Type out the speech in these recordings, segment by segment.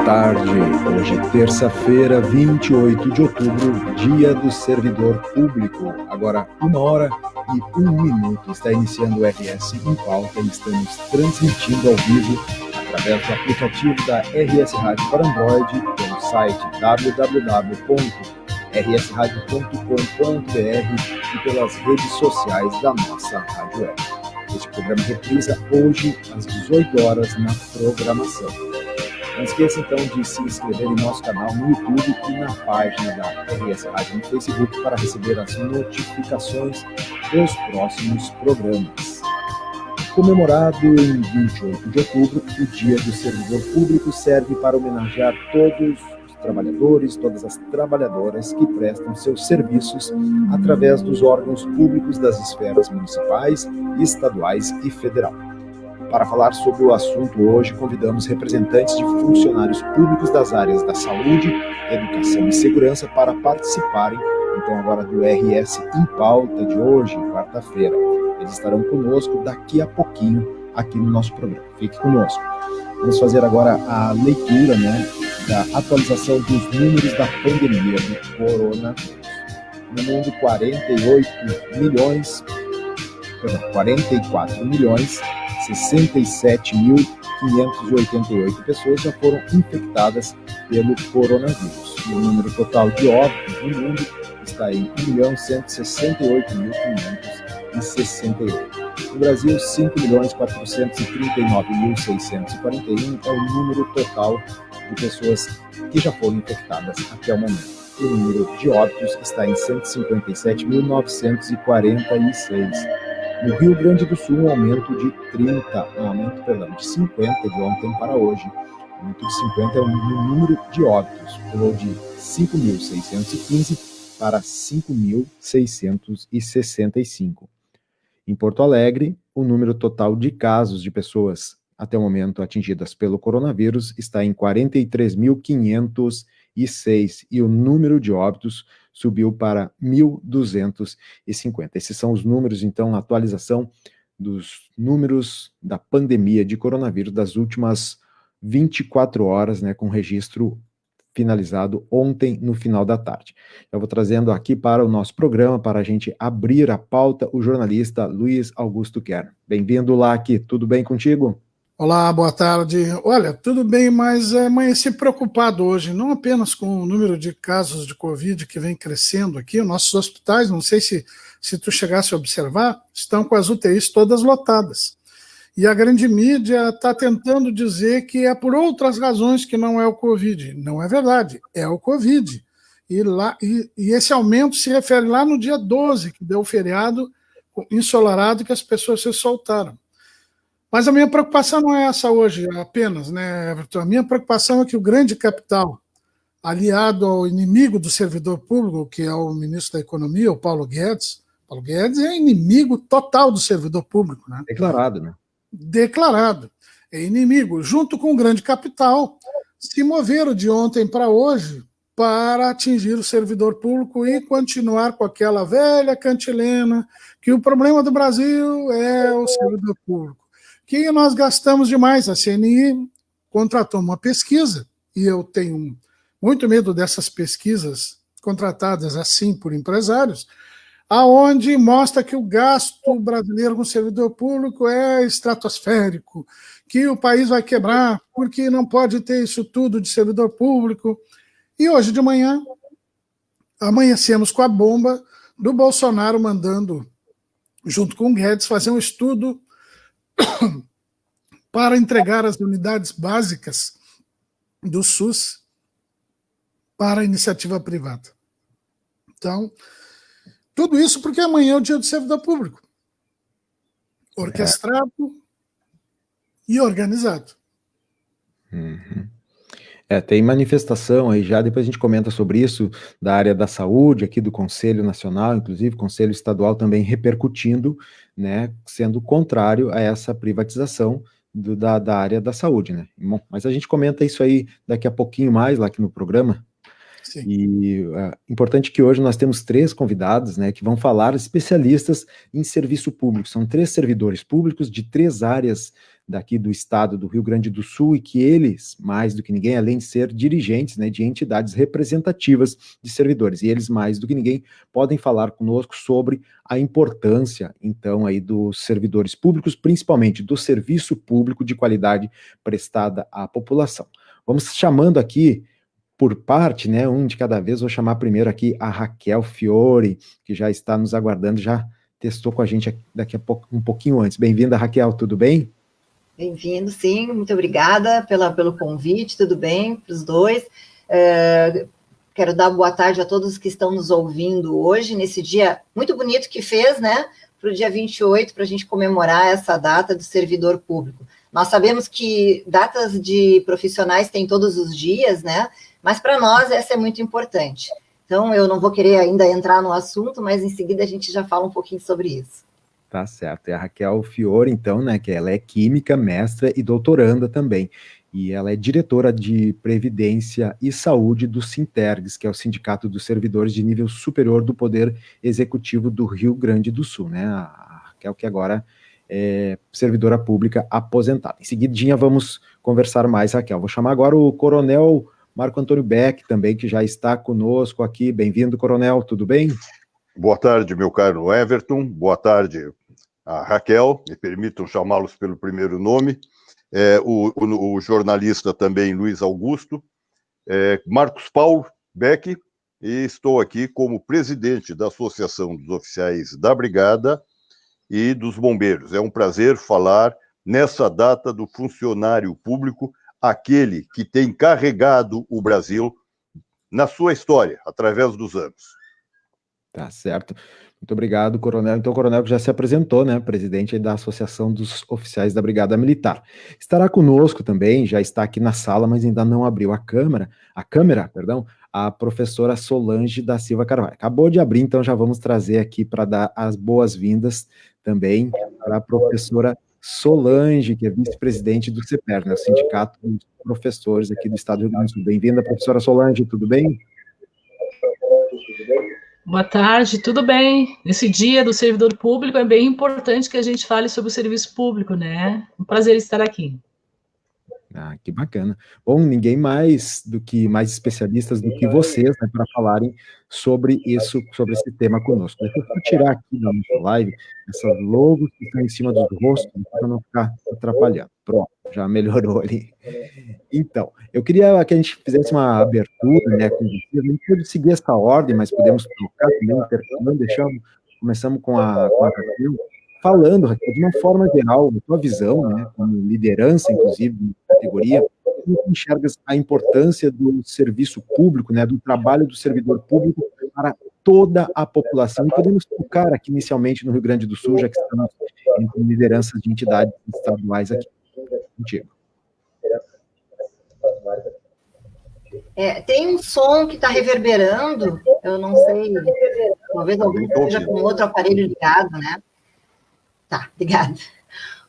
tarde. Hoje, terça-feira, 28 de outubro, Dia do Servidor Público. Agora, 1h01. Está iniciando o RS em Pauta e estamos transmitindo ao vivo através do aplicativo da RS Rádio para Android, pelo site www.rsradio.com.br e pelas redes sociais da nossa Rádio Web. Este programa reprisa hoje às 18 horas na programação. Não esqueça então de se inscrever em nosso canal no YouTube e na página da RS Rádio no Facebook para receber as notificações dos próximos programas. Comemorado em 28 de outubro, o Dia do Servidor Público serve para homenagear todos os trabalhadores, todas as trabalhadoras que prestam seus serviços através dos órgãos públicos das esferas municipais, estaduais e federal. Para falar sobre o assunto hoje, convidamos representantes de funcionários públicos das áreas da saúde, educação e segurança para participarem, então, agora do RS em Pauta de hoje, quarta-feira. Eles estarão conosco daqui a pouquinho aqui no nosso programa. Fique conosco. Vamos fazer agora a leitura, da atualização dos números da pandemia do coronavírus. No mundo, 44.067.588 pessoas já foram infectadas pelo coronavírus. E o número total de óbitos no mundo está em 1.168.568. No Brasil, 5.439.641 é o número total de pessoas que já foram infectadas até o momento. O número de óbitos está em 157.946. No Rio Grande do Sul, um aumento de 50 de ontem para hoje. O aumento de 50 é o número de óbitos, pulou de 5.615 para 5.665. Em Porto Alegre, o número total de casos de pessoas até o momento atingidas pelo coronavírus está em 43.506 e o número de óbitos subiu para 1.250. Esses são os números, então, a atualização dos números da pandemia de coronavírus das últimas 24 horas, com registro finalizado ontem no final da tarde. Eu vou trazendo aqui para o nosso programa, para a gente abrir a pauta, o jornalista Luiz Augusto Kerr. Bem-vindo lá aqui, tudo bem contigo? Olá, boa tarde. Olha, tudo bem, mas amanheci preocupado hoje, não apenas com o número de casos de Covid que vem crescendo aqui, nossos hospitais, não sei se tu chegasse a observar, estão com as UTIs todas lotadas. E a grande mídia está tentando dizer que é por outras razões que não é o Covid. Não é verdade, é o Covid. E esse aumento se refere lá no dia 12, que deu o feriado ensolarado que as pessoas se soltaram. Mas a minha preocupação não é essa hoje apenas, Everton? A minha preocupação é que o grande capital, aliado ao inimigo do servidor público, que é o ministro da Economia, o Paulo Guedes é inimigo total do servidor público. Declarado, Declarado. É inimigo, junto com o grande capital, se moveram de ontem para hoje para atingir o servidor público e continuar com aquela velha cantilena que o problema do Brasil é o servidor público. Que nós gastamos demais. A CNI contratou uma pesquisa, e eu tenho muito medo dessas pesquisas contratadas assim por empresários, aonde mostra que o gasto brasileiro com o servidor público é estratosférico, que o país vai quebrar, porque não pode ter isso tudo de servidor público. E hoje de manhã, amanhecemos com a bomba do Bolsonaro mandando, junto com o Guedes, fazer um estudo para entregar as unidades básicas do SUS para a iniciativa privada. Então, tudo isso porque amanhã é o Dia do Servidor Público. Orquestrado e organizado. Uhum. Tem manifestação aí já, depois a gente comenta sobre isso, da área da saúde, aqui do Conselho Nacional, inclusive Conselho Estadual também repercutindo, sendo contrário a essa privatização da área da saúde, Bom, mas a gente comenta isso aí daqui a pouquinho mais, lá aqui no programa. Sim. E importante que hoje nós temos 3 convidados, que vão falar, especialistas em serviço público. São 3 servidores públicos de 3 áreas daqui do estado do Rio Grande do Sul e que eles, mais do que ninguém, além de ser dirigentes, né, de entidades representativas de servidores, e eles, mais do que ninguém, podem falar conosco sobre a importância, então, aí dos servidores públicos, principalmente do serviço público de qualidade prestada à população. Vamos chamando aqui por parte, né, um de cada vez. Vou chamar primeiro aqui a Raquel Fiore, que já está nos aguardando, já testou com a gente daqui a pouco, um pouquinho antes. Bem-vinda, Raquel, tudo bem? Bem-vindo, sim, muito obrigada pelo convite, tudo bem para os dois. Quero dar boa tarde a todos que estão nos ouvindo hoje, nesse dia muito bonito que fez, né, para o dia 28, para a gente comemorar essa data do servidor público. Nós sabemos que datas de profissionais tem todos os dias, né, mas para nós essa é muito importante. Então, eu não vou querer ainda entrar no assunto, mas em seguida a gente já fala um pouquinho sobre isso. Tá certo. É a Raquel Fiore, então, né, que ela é química, mestra e doutoranda também. E ela é diretora de Previdência e Saúde do Sintergs, que é o Sindicato dos Servidores de Nível Superior do Poder Executivo do Rio Grande do Sul, né? A Raquel, que agora é servidora pública aposentada. Em seguidinha vamos conversar mais, Raquel. Vou chamar agora o Coronel Marco Antônio Beck também, que já está conosco aqui. Bem-vindo, Coronel, tudo bem? Boa tarde, meu caro Everton. Boa tarde a Raquel. Me permitam chamá-los pelo primeiro nome. O jornalista também, Luiz Augusto. Marcos Paulo Beck. E estou aqui como presidente da Associação dos Oficiais da Brigada e dos Bombeiros. É um prazer falar nessa data do funcionário público, aquele que tem carregado o Brasil na sua história, através dos anos. Tá certo. Muito obrigado, Coronel. Então, o Coronel que já se apresentou, né, presidente da Associação dos Oficiais da Brigada Militar. Estará conosco também, já está aqui na sala, mas ainda não abriu a câmera, a professora Solange da Silva Carvalho. Acabou de abrir, então já vamos trazer aqui para dar as boas-vindas também para a professora Solange, que é vice-presidente do CEPER, né, o Sindicato dos Professores aqui do Estado do Rio Grande do Sul. Bem-vinda, professora Solange, tudo bem? Boa tarde, tudo bem? Nesse dia do servidor público é bem importante que a gente fale sobre o serviço público, né? Um prazer estar aqui. Ah, que bacana. Bom, ninguém mais especialistas do que vocês, né, para falarem sobre isso, sobre esse tema conosco. Deixa eu só tirar aqui da nossa live essas logos que estão em cima dos rostos, para não ficar atrapalhando. Pronto, já melhorou ali. Então, eu queria que a gente fizesse uma abertura, né, com vocês. A gente pode seguir essa ordem, mas podemos trocar também, intercalando, começamos com a Raquel, falando, Raquel, de uma forma geral, da tua visão, né, como liderança, inclusive, de categoria, como tu enxergas a importância do serviço público, né, do trabalho do servidor público para toda a população. E podemos focar aqui inicialmente no Rio Grande do Sul, já que estamos entre lideranças de entidades estaduais aqui. Contigo. Tem um som que está reverberando, eu não sei, talvez alguém esteja com outro aparelho ligado, né? Tá, obrigada.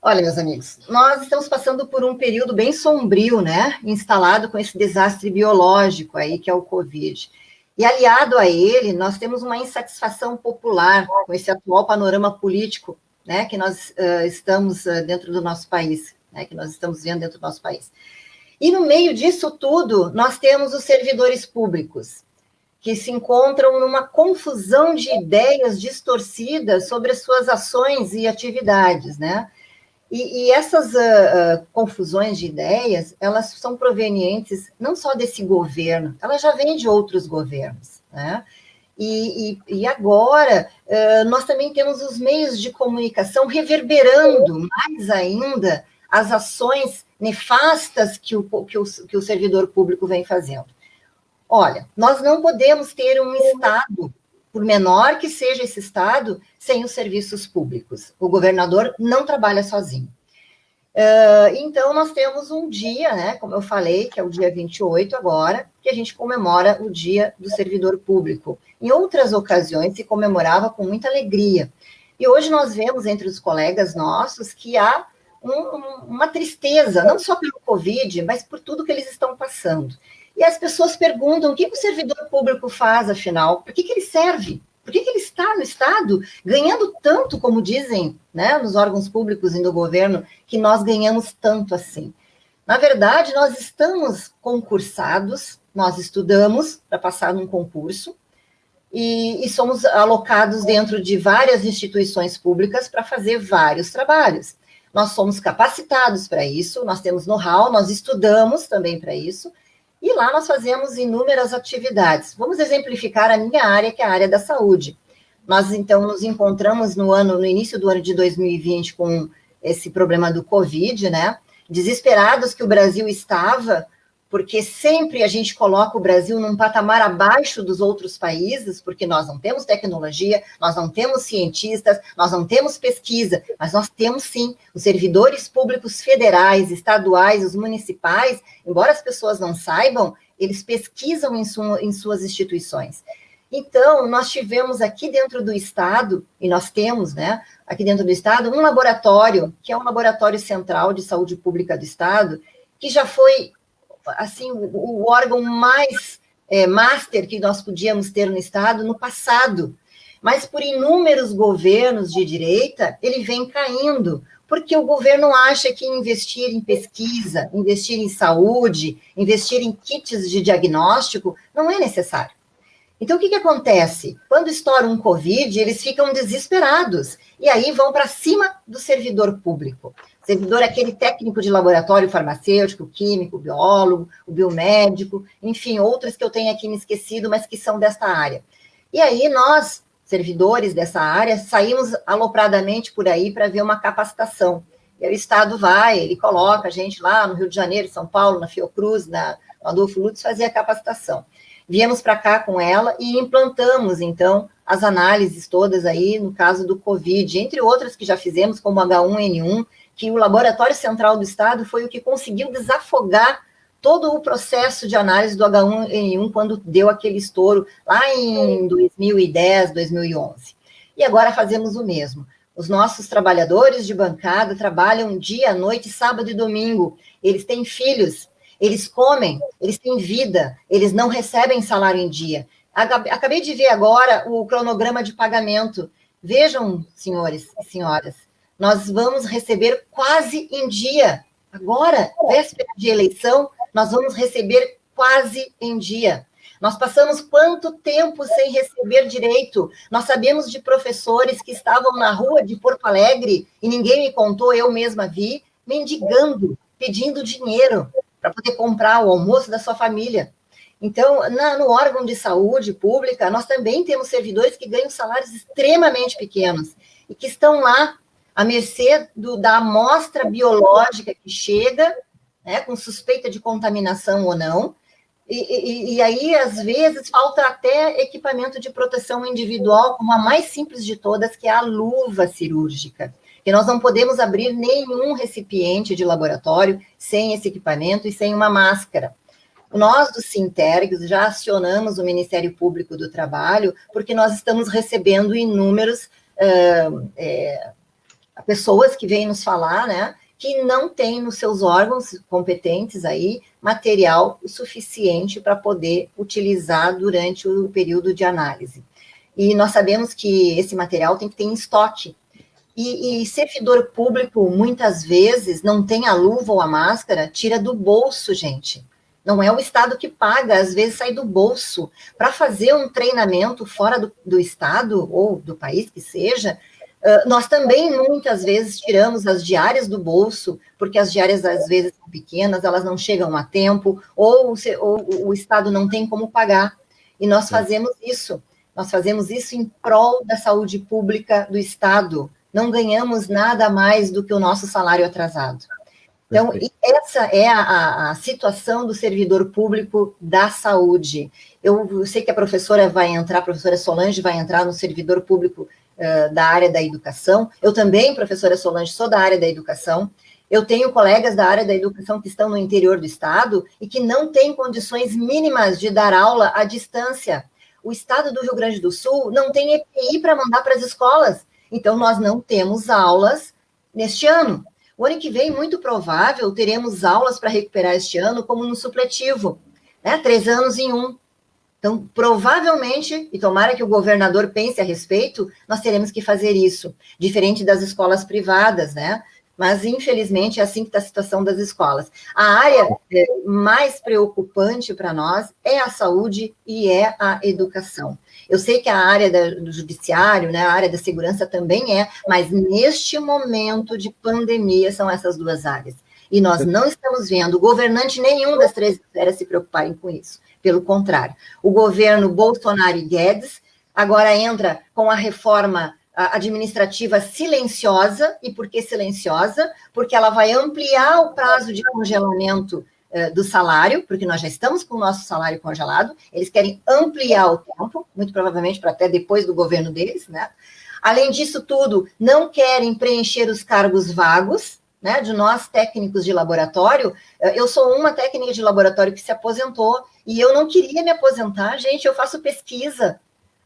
Olha, meus amigos, nós estamos passando por um período bem sombrio, né? Instalado com esse desastre biológico aí, que é o Covid. E aliado a ele, nós temos uma insatisfação popular com esse atual panorama político, né? Que nós estamos dentro do nosso país, né? Que nós estamos vendo dentro do nosso país. E no meio disso tudo, nós temos os servidores públicos, que se encontram numa confusão de ideias distorcidas sobre as suas ações e atividades, né? E essas confusões de ideias, elas são provenientes não só desse governo, elas já vêm de outros governos, né? E agora, nós também temos os meios de comunicação reverberando mais ainda as ações nefastas que o servidor público vem fazendo. Olha, nós não podemos ter um Estado, por menor que seja esse Estado, sem os serviços públicos. O governador não trabalha sozinho. Então, nós temos um dia, né, como eu falei, que é o dia 28 agora, que a gente comemora o Dia do Servidor Público. Em outras ocasiões, se comemorava com muita alegria. E hoje nós vemos entre os colegas nossos que há uma tristeza, não só pelo Covid, mas por tudo que eles estão passando. E as pessoas perguntam o que o servidor público faz, afinal? Por que ele serve? Por que ele está no Estado ganhando tanto, como dizem, né, nos órgãos públicos e no governo, que nós ganhamos tanto assim. Na verdade, nós estamos concursados, nós estudamos para passar num concurso, e somos alocados dentro de várias instituições públicas para fazer vários trabalhos. Nós somos capacitados para isso, nós temos know-how, nós estudamos também para isso, e lá nós fazemos inúmeras atividades. Vamos exemplificar a minha área, que é a área da saúde. Nós, então, nos encontramos no início do ano de 2020 com esse problema do Covid, né? Desesperados que o Brasil estava, porque sempre a gente coloca o Brasil num patamar abaixo dos outros países, porque nós não temos tecnologia, nós não temos cientistas, nós não temos pesquisa, mas nós temos sim os servidores públicos federais, estaduais, os municipais, embora as pessoas não saibam, eles pesquisam em suas instituições. Então, nós tivemos aqui dentro do Estado, e nós temos, né, aqui dentro do Estado, um laboratório, que é um laboratório central de saúde pública do Estado, que já foi, assim, o órgão mais master que nós podíamos ter no Estado no passado. Mas, por inúmeros governos de direita, ele vem caindo, porque o governo acha que investir em pesquisa, investir em saúde, investir em kits de diagnóstico, não é necessário. Então, o que acontece? Quando estoura um Covid, eles ficam desesperados, e aí vão para cima do servidor público. O servidor é aquele técnico de laboratório farmacêutico, químico, biólogo, o biomédico, enfim, outros que eu tenho aqui me esquecido, mas que são desta área. E aí nós, servidores dessa área, saímos alopradamente por aí para ver uma capacitação. E aí o Estado vai, ele coloca a gente lá no Rio de Janeiro, São Paulo, na Fiocruz, na Adolfo Lutz, fazer a capacitação. Viemos para cá com ela e implantamos, então, as análises todas aí, no caso do Covid, entre outras que já fizemos, como H1N1, que o Laboratório Central do Estado foi o que conseguiu desafogar todo o processo de análise do H1N1 quando deu aquele estouro lá em 2010, 2011. E agora fazemos o mesmo. Os nossos trabalhadores de bancada trabalham dia, noite, sábado e domingo. Eles têm filhos, eles comem, eles têm vida, eles não recebem salário em dia. Acabei de ver agora o cronograma de pagamento. Vejam, senhores e senhoras, nós vamos receber quase em dia. Agora, véspera de eleição, nós vamos receber quase em dia. Nós passamos quanto tempo sem receber direito? Nós sabemos de professores que estavam na rua de Porto Alegre, e ninguém me contou, eu mesma vi, mendigando, pedindo dinheiro para poder comprar o almoço da sua família. Então, no órgão de saúde pública, nós também temos servidores que ganham salários extremamente pequenos e que estão lá à mercê da amostra biológica que chega, né, com suspeita de contaminação ou não, e aí, às vezes, falta até equipamento de proteção individual, como a mais simples de todas, que é a luva cirúrgica. Que nós não podemos abrir nenhum recipiente de laboratório sem esse equipamento e sem uma máscara. Nós, do Sintergs, já acionamos o Ministério Público do Trabalho, porque nós estamos recebendo inúmeros pessoas que vêm nos falar, né, que não têm nos seus órgãos competentes aí material suficiente para poder utilizar durante o período de análise. E nós sabemos que esse material tem que ter em estoque. E servidor público, muitas vezes, não tem a luva ou a máscara, tira do bolso, gente. Não é o Estado que paga, às vezes sai do bolso. Para fazer um treinamento fora do Estado, ou do país que seja, nós também, muitas vezes, tiramos as diárias do bolso, porque as diárias, às vezes, são pequenas, elas não chegam a tempo, ou o Estado não tem como pagar. E nós fazemos isso. Nós fazemos isso em prol da saúde pública do Estado. Não ganhamos nada mais do que o nosso salário atrasado. Então, essa é a situação do servidor público da saúde. Eu sei que a professora Solange vai entrar no servidor público da área da educação. Eu também, professora Solange, sou da área da educação. Eu tenho colegas da área da educação que estão no interior do estado e que não têm condições mínimas de dar aula à distância. O estado do Rio Grande do Sul não tem EPI para mandar para as escolas. Então, nós não temos aulas neste ano. O ano que vem, muito provável, teremos aulas para recuperar este ano, como no supletivo, né? 3 anos em 1. Então, provavelmente, e tomara que o governador pense a respeito, nós teremos que fazer isso, diferente das escolas privadas, né? Mas, infelizmente, é assim que está a situação das escolas. A área mais preocupante para nós é a saúde e é a educação. Eu sei que a área do judiciário, né, a área da segurança também é, mas neste momento de pandemia são essas duas áreas. E nós não estamos vendo governante nenhum das três esferas se preocuparem com isso. Pelo contrário, o governo Bolsonaro e Guedes agora entra com a reforma administrativa silenciosa. E por que silenciosa? Porque ela vai ampliar o prazo de congelamento do salário, porque nós já estamos com o nosso salário congelado, eles querem ampliar o tempo, muito provavelmente para até depois do governo deles, né? Além disso tudo, não querem preencher os cargos vagos, né, de nós técnicos de laboratório. Eu sou uma técnica de laboratório que se aposentou, e eu não queria me aposentar, gente, eu faço pesquisa,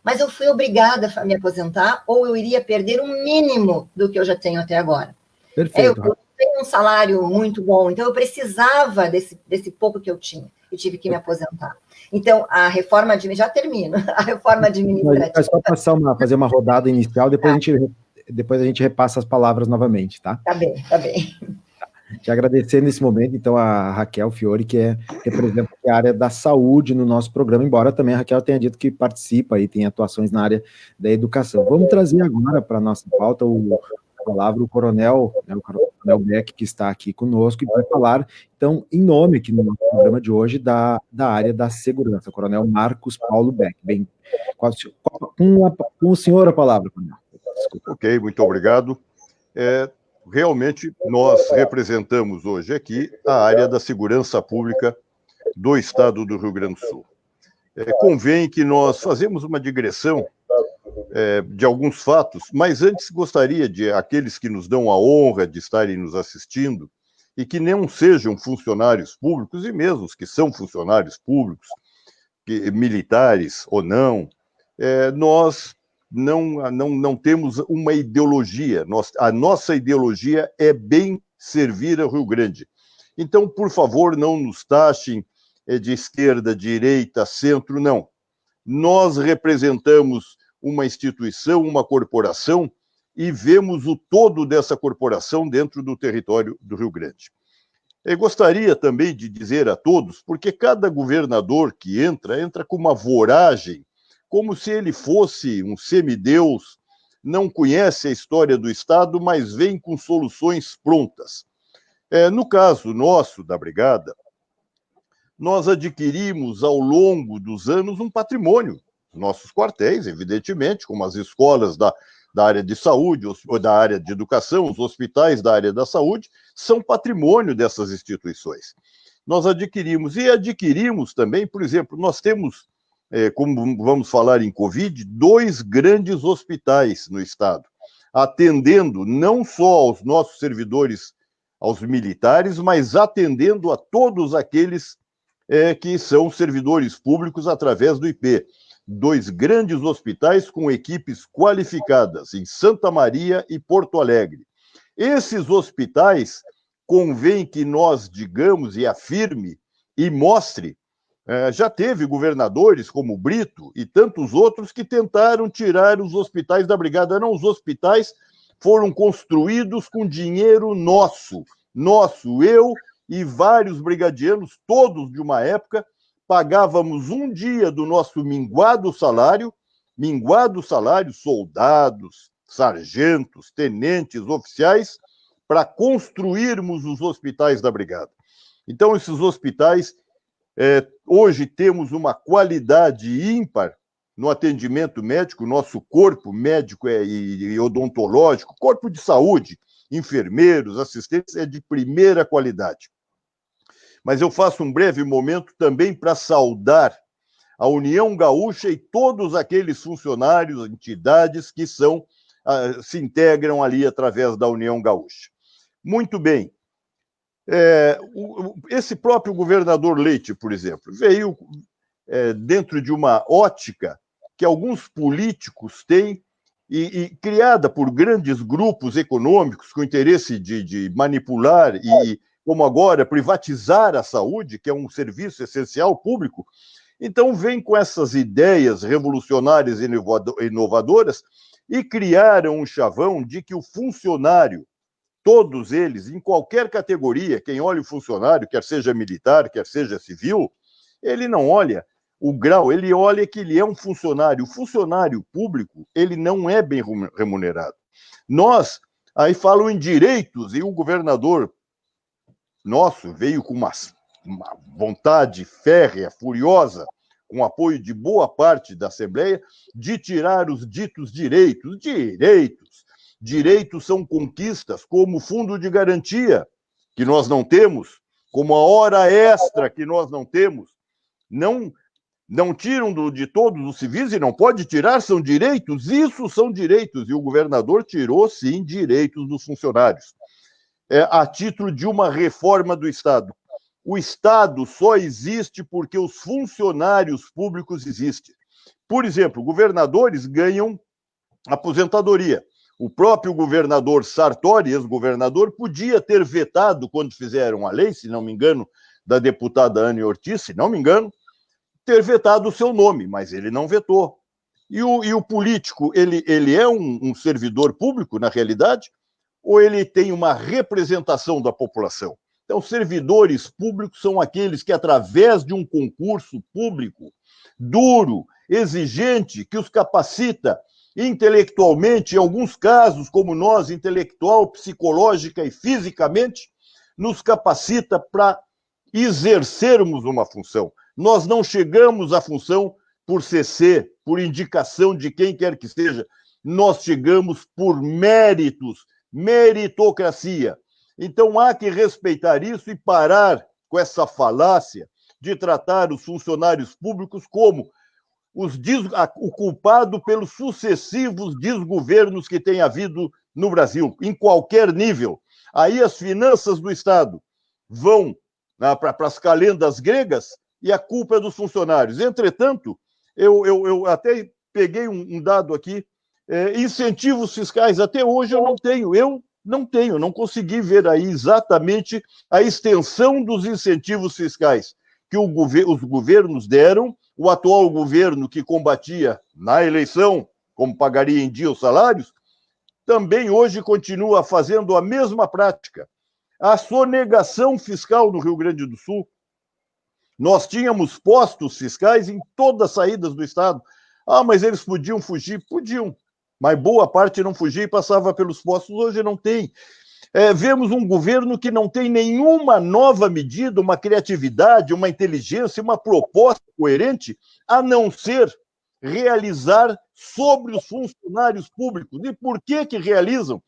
mas eu fui obrigada a me aposentar, ou eu iria perder o mínimo do que eu já tenho até agora. Perfeito. Eu tenho um salário muito bom, então eu precisava desse pouco que eu tinha, e tive que me aposentar. Então, a reforma já termino, a reforma administrativa... É só fazer uma rodada inicial, depois a gente repassa as palavras novamente, tá? Tá bem, tá bem. Te agradecer nesse momento, então, a Raquel Fiore, que representa a área da saúde no nosso programa, embora também a Raquel tenha dito que participa e tem atuações na área da educação. Vamos trazer agora para a nossa pauta a palavra o Coronel Beck, que está aqui conosco, e vai falar, então, em nome aqui no nosso programa de hoje, da área da segurança, o Coronel Marcos Paulo Beck. Bem, com o senhor a palavra, Coronel. Desculpa. Ok, muito obrigado. Realmente, nós representamos hoje aqui a área da segurança pública do Estado do Rio Grande do Sul. Convém que nós fazemos uma digressão de alguns fatos, mas antes gostaria de aqueles que nos dão a honra de estarem nos assistindo e que não sejam funcionários públicos, e mesmo os que são funcionários públicos, militares ou não, nós não temos uma ideologia. A nossa ideologia é bem servir ao Rio Grande. Então, por favor, não nos taxem de esquerda, direita, centro, não. Nós representamos uma instituição, uma corporação, e vemos o todo dessa corporação dentro do território do Rio Grande. Eu gostaria também de dizer a todos, porque cada governador que entra com uma voragem, como se ele fosse um semideus, não conhece a história do Estado, mas vem com soluções prontas. No caso nosso, da Brigada, nós adquirimos ao longo dos anos um patrimônio. Nossos quartéis, evidentemente, como as escolas da área de saúde, ou da área de educação, os hospitais da área da saúde, são patrimônio dessas instituições. Nós adquirimos também, por exemplo, nós temos, como vamos falar em Covid, 2 grandes hospitais no Estado, atendendo não só aos nossos servidores, aos militares, mas atendendo a todos aqueles que são servidores públicos através do IP. 2 grandes hospitais com equipes qualificadas em Santa Maria e Porto Alegre. Esses hospitais, convém que nós digamos e afirme e mostre, já teve governadores como Brito e tantos outros que tentaram tirar os hospitais da Brigada. Não, os hospitais foram construídos com dinheiro nosso, eu e vários brigadianos, todos de uma época, pagávamos um dia do nosso minguado salário, soldados, sargentos, tenentes, oficiais, para construirmos os hospitais da Brigada. Então, esses hospitais, hoje temos uma qualidade ímpar no atendimento médico, nosso corpo médico e odontológico, corpo de saúde, enfermeiros, assistentes, é de primeira qualidade. Mas eu faço um breve momento também para saudar a União Gaúcha e todos aqueles funcionários, entidades que se integram ali através da União Gaúcha. Muito bem. Esse próprio governador Leite, por exemplo, veio dentro de uma ótica que alguns políticos têm e criada por grandes grupos econômicos com interesse de manipular e, como agora, privatizar a saúde, que é um serviço essencial público. Então, vem com essas ideias revolucionárias e inovadoras e criaram um chavão de que o funcionário, todos eles, em qualquer categoria, quem olha o funcionário, quer seja militar, quer seja civil, ele não olha o grau, ele olha que ele é um funcionário. O funcionário público, ele não é bem remunerado. Nós, aí falam em direitos, e o governador nosso veio com uma vontade férrea, furiosa, com apoio de boa parte da Assembleia, de tirar os ditos direitos. Direitos são conquistas, como o fundo de garantia, que nós não temos, como a hora extra, que nós não temos. Não tiram de todos os civis, e não pode tirar, são direitos, isso são direitos, e o governador tirou, sim, direitos dos funcionários, a título de uma reforma do Estado. O Estado só existe porque os funcionários públicos existem. Por exemplo, governadores ganham aposentadoria. O próprio governador Sartori, ex-governador, podia ter vetado, quando fizeram a lei, se não me engano, da deputada Anne Ortiz, se não me engano, ter vetado o seu nome, mas ele não vetou. E o político, ele é um servidor público, na realidade, ou ele tem uma representação da população? Então, servidores públicos são aqueles que, através de um concurso público duro, exigente, que os capacita intelectualmente, em alguns casos, como nós, intelectual, psicológica e fisicamente, nos capacita para exercermos uma função. Nós não chegamos à função por CC, por indicação de quem quer que seja. Nós chegamos por méritos, meritocracia. Então, há que respeitar isso e parar com essa falácia de tratar os funcionários públicos como o culpado pelos sucessivos desgovernos que tem havido no Brasil, em qualquer nível. Aí as finanças do Estado vão para as calendas gregas e a culpa é dos funcionários. Entretanto, eu até peguei um dado aqui, incentivos fiscais, até hoje eu não tenho, não consegui ver aí exatamente a extensão dos incentivos fiscais que os governos deram. O atual governo, que combatia na eleição, como pagaria em dia os salários, também hoje continua fazendo a mesma prática. A sonegação fiscal no Rio Grande do Sul. Nós tínhamos postos fiscais em todas as saídas do Estado. Mas eles podiam fugir? Podiam. Mas boa parte não fugia e passava pelos postos. Hoje não tem. Vemos um governo que não tem nenhuma nova medida, uma criatividade, uma inteligência, uma proposta coerente, a não ser realizar sobre os funcionários públicos. E por que realizam?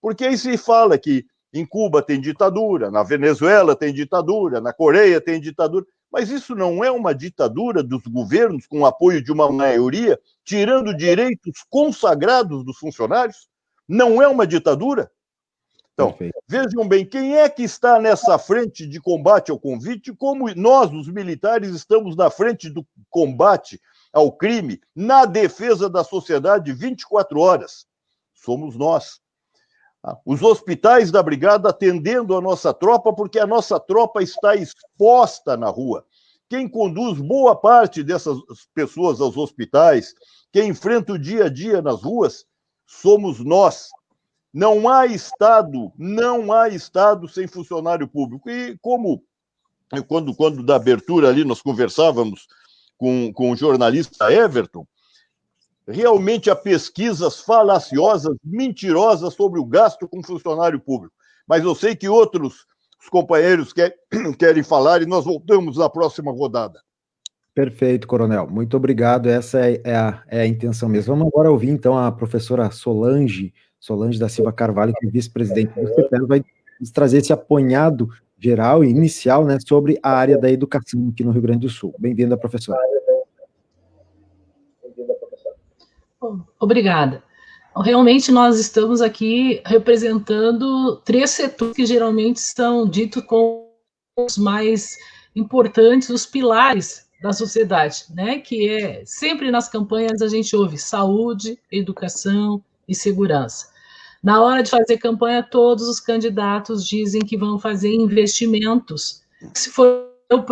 Porque aí se fala que em Cuba tem ditadura, na Venezuela tem ditadura, na Coreia tem ditadura, mas isso não é uma ditadura dos governos com o apoio de uma maioria, tirando direitos consagrados dos funcionários? Não é uma ditadura? Então, vejam bem, quem é que está nessa frente de combate ao convite, como nós, os militares, estamos na frente do combate ao crime, na defesa da sociedade 24 horas? Somos nós. Os hospitais da Brigada atendendo a nossa tropa, porque a nossa tropa está exposta na rua. Quem conduz boa parte dessas pessoas aos hospitais, quem enfrenta o dia a dia nas ruas, somos nós. Não há Estado sem funcionário público. E como, quando da abertura ali nós conversávamos com o jornalista Everton, realmente há pesquisas falaciosas, mentirosas sobre o gasto com funcionário público. Mas eu sei que os companheiros querem falar e nós voltamos na próxima rodada. Perfeito, coronel. Muito obrigado. Essa é a intenção mesmo. Vamos agora ouvir, então, a professora Solange da Silva Carvalho, que é vice-presidente do CEPER, vai nos trazer esse apanhado geral e inicial, né, sobre a área da educação aqui no Rio Grande do Sul. Bem-vinda, professora. Obrigada. Realmente nós estamos aqui representando 3 setores que geralmente são ditos como os mais importantes, os pilares da sociedade, né? Que é sempre nas campanhas a gente ouve saúde, educação e segurança. Na hora de fazer campanha, todos os candidatos dizem que vão fazer investimentos. Se for o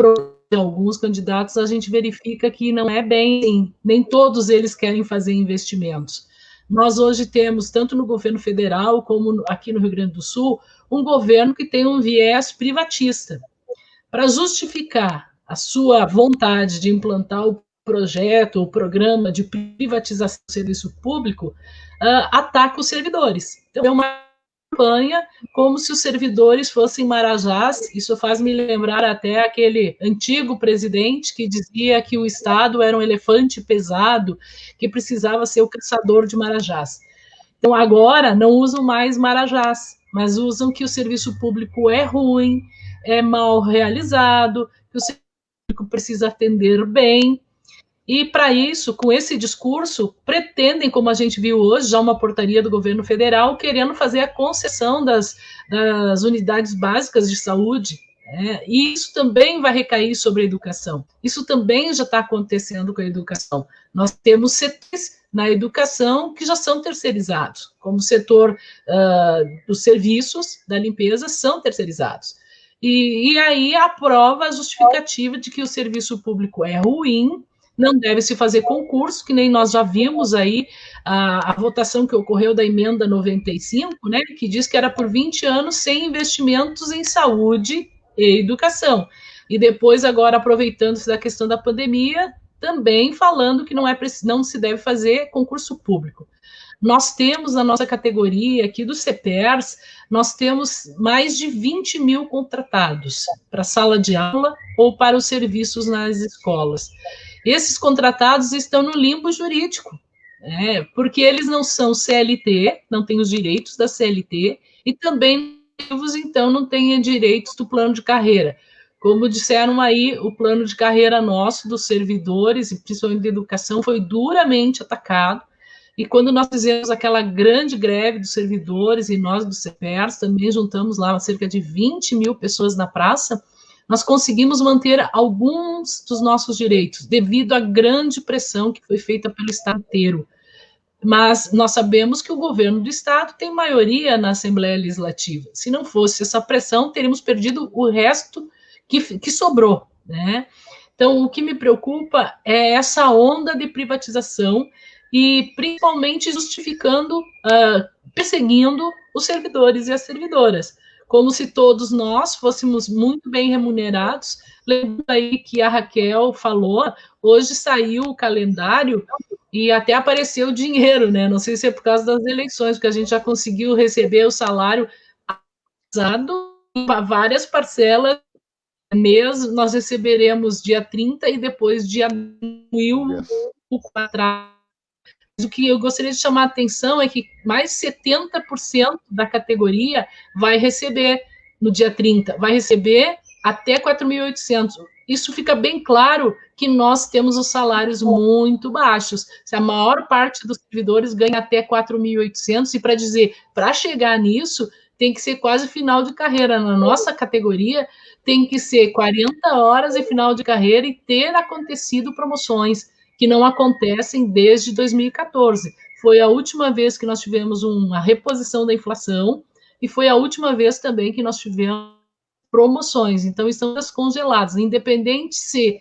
alguns candidatos, a gente verifica que não é bem assim, nem todos eles querem fazer investimentos. Nós hoje temos, tanto no governo federal como aqui no Rio Grande do Sul, um governo que tem um viés privatista. Para justificar a sua vontade de implantar o projeto, o programa de privatização do serviço público, ataca os servidores. Então, é uma campanha como se os servidores fossem marajás. Isso faz me lembrar até aquele antigo presidente que dizia que o Estado era um elefante pesado, que precisava ser o caçador de marajás. Então, agora, não usam mais marajás, mas usam que o serviço público é ruim, é mal realizado, que o serviço público precisa atender bem. E, para isso, com esse discurso, pretendem, como a gente viu hoje, já uma portaria do governo federal, querendo fazer a concessão das unidades básicas de saúde. E isso também vai recair sobre a educação. Isso também já está acontecendo com a educação. Nós temos setores na educação que já são terceirizados, como o setor dos serviços, da limpeza, são terceirizados. E aí aprova a justificativa de que o serviço público é ruim, não deve se fazer concurso, que nem nós já vimos aí a votação que ocorreu da emenda 95, né, que diz que era por 20 anos sem investimentos em saúde e educação. E depois, agora, aproveitando-se da questão da pandemia, também falando que não se deve fazer concurso público. Nós temos na nossa categoria aqui do CEPERS, nós temos mais de 20 mil contratados para sala de aula ou para os serviços nas escolas. Esses contratados estão no limbo jurídico, porque eles não são CLT, não têm os direitos da CLT, e também, então, não têm direitos do plano de carreira. Como disseram aí, o plano de carreira nosso, dos servidores, e principalmente da educação, foi duramente atacado, e quando nós fizemos aquela grande greve dos servidores, e nós do CEPERS também juntamos lá cerca de 20 mil pessoas na praça, nós conseguimos manter alguns dos nossos direitos, devido à grande pressão que foi feita pelo Estado inteiro. Mas nós sabemos que o governo do Estado tem maioria na Assembleia Legislativa. Se não fosse essa pressão, teríamos perdido o resto que sobrou, né? Então, o que me preocupa é essa onda de privatização e, principalmente, justificando, perseguindo os servidores e as servidoras, como se todos nós fôssemos muito bem remunerados. Lembra aí que a Raquel falou, hoje saiu o calendário e até apareceu o dinheiro, né? Não sei se é por causa das eleições, porque a gente já conseguiu receber o salário atrasado em várias parcelas. Mês nós receberemos dia 30 e depois dia 1000 atrás. O que eu gostaria de chamar a atenção é que mais 70% da categoria vai receber no dia 30, vai receber até 4.800. Isso fica bem claro que nós temos os salários muito baixos. Se a maior parte dos servidores ganha até 4.800, e para chegar nisso, tem que ser quase final de carreira. Na nossa categoria, tem que ser 40 horas e final de carreira e ter acontecido promoções, que não acontecem desde 2014. Foi a última vez que nós tivemos uma reposição da inflação e foi a última vez também que nós tivemos promoções. Então, estão congeladas. Independente se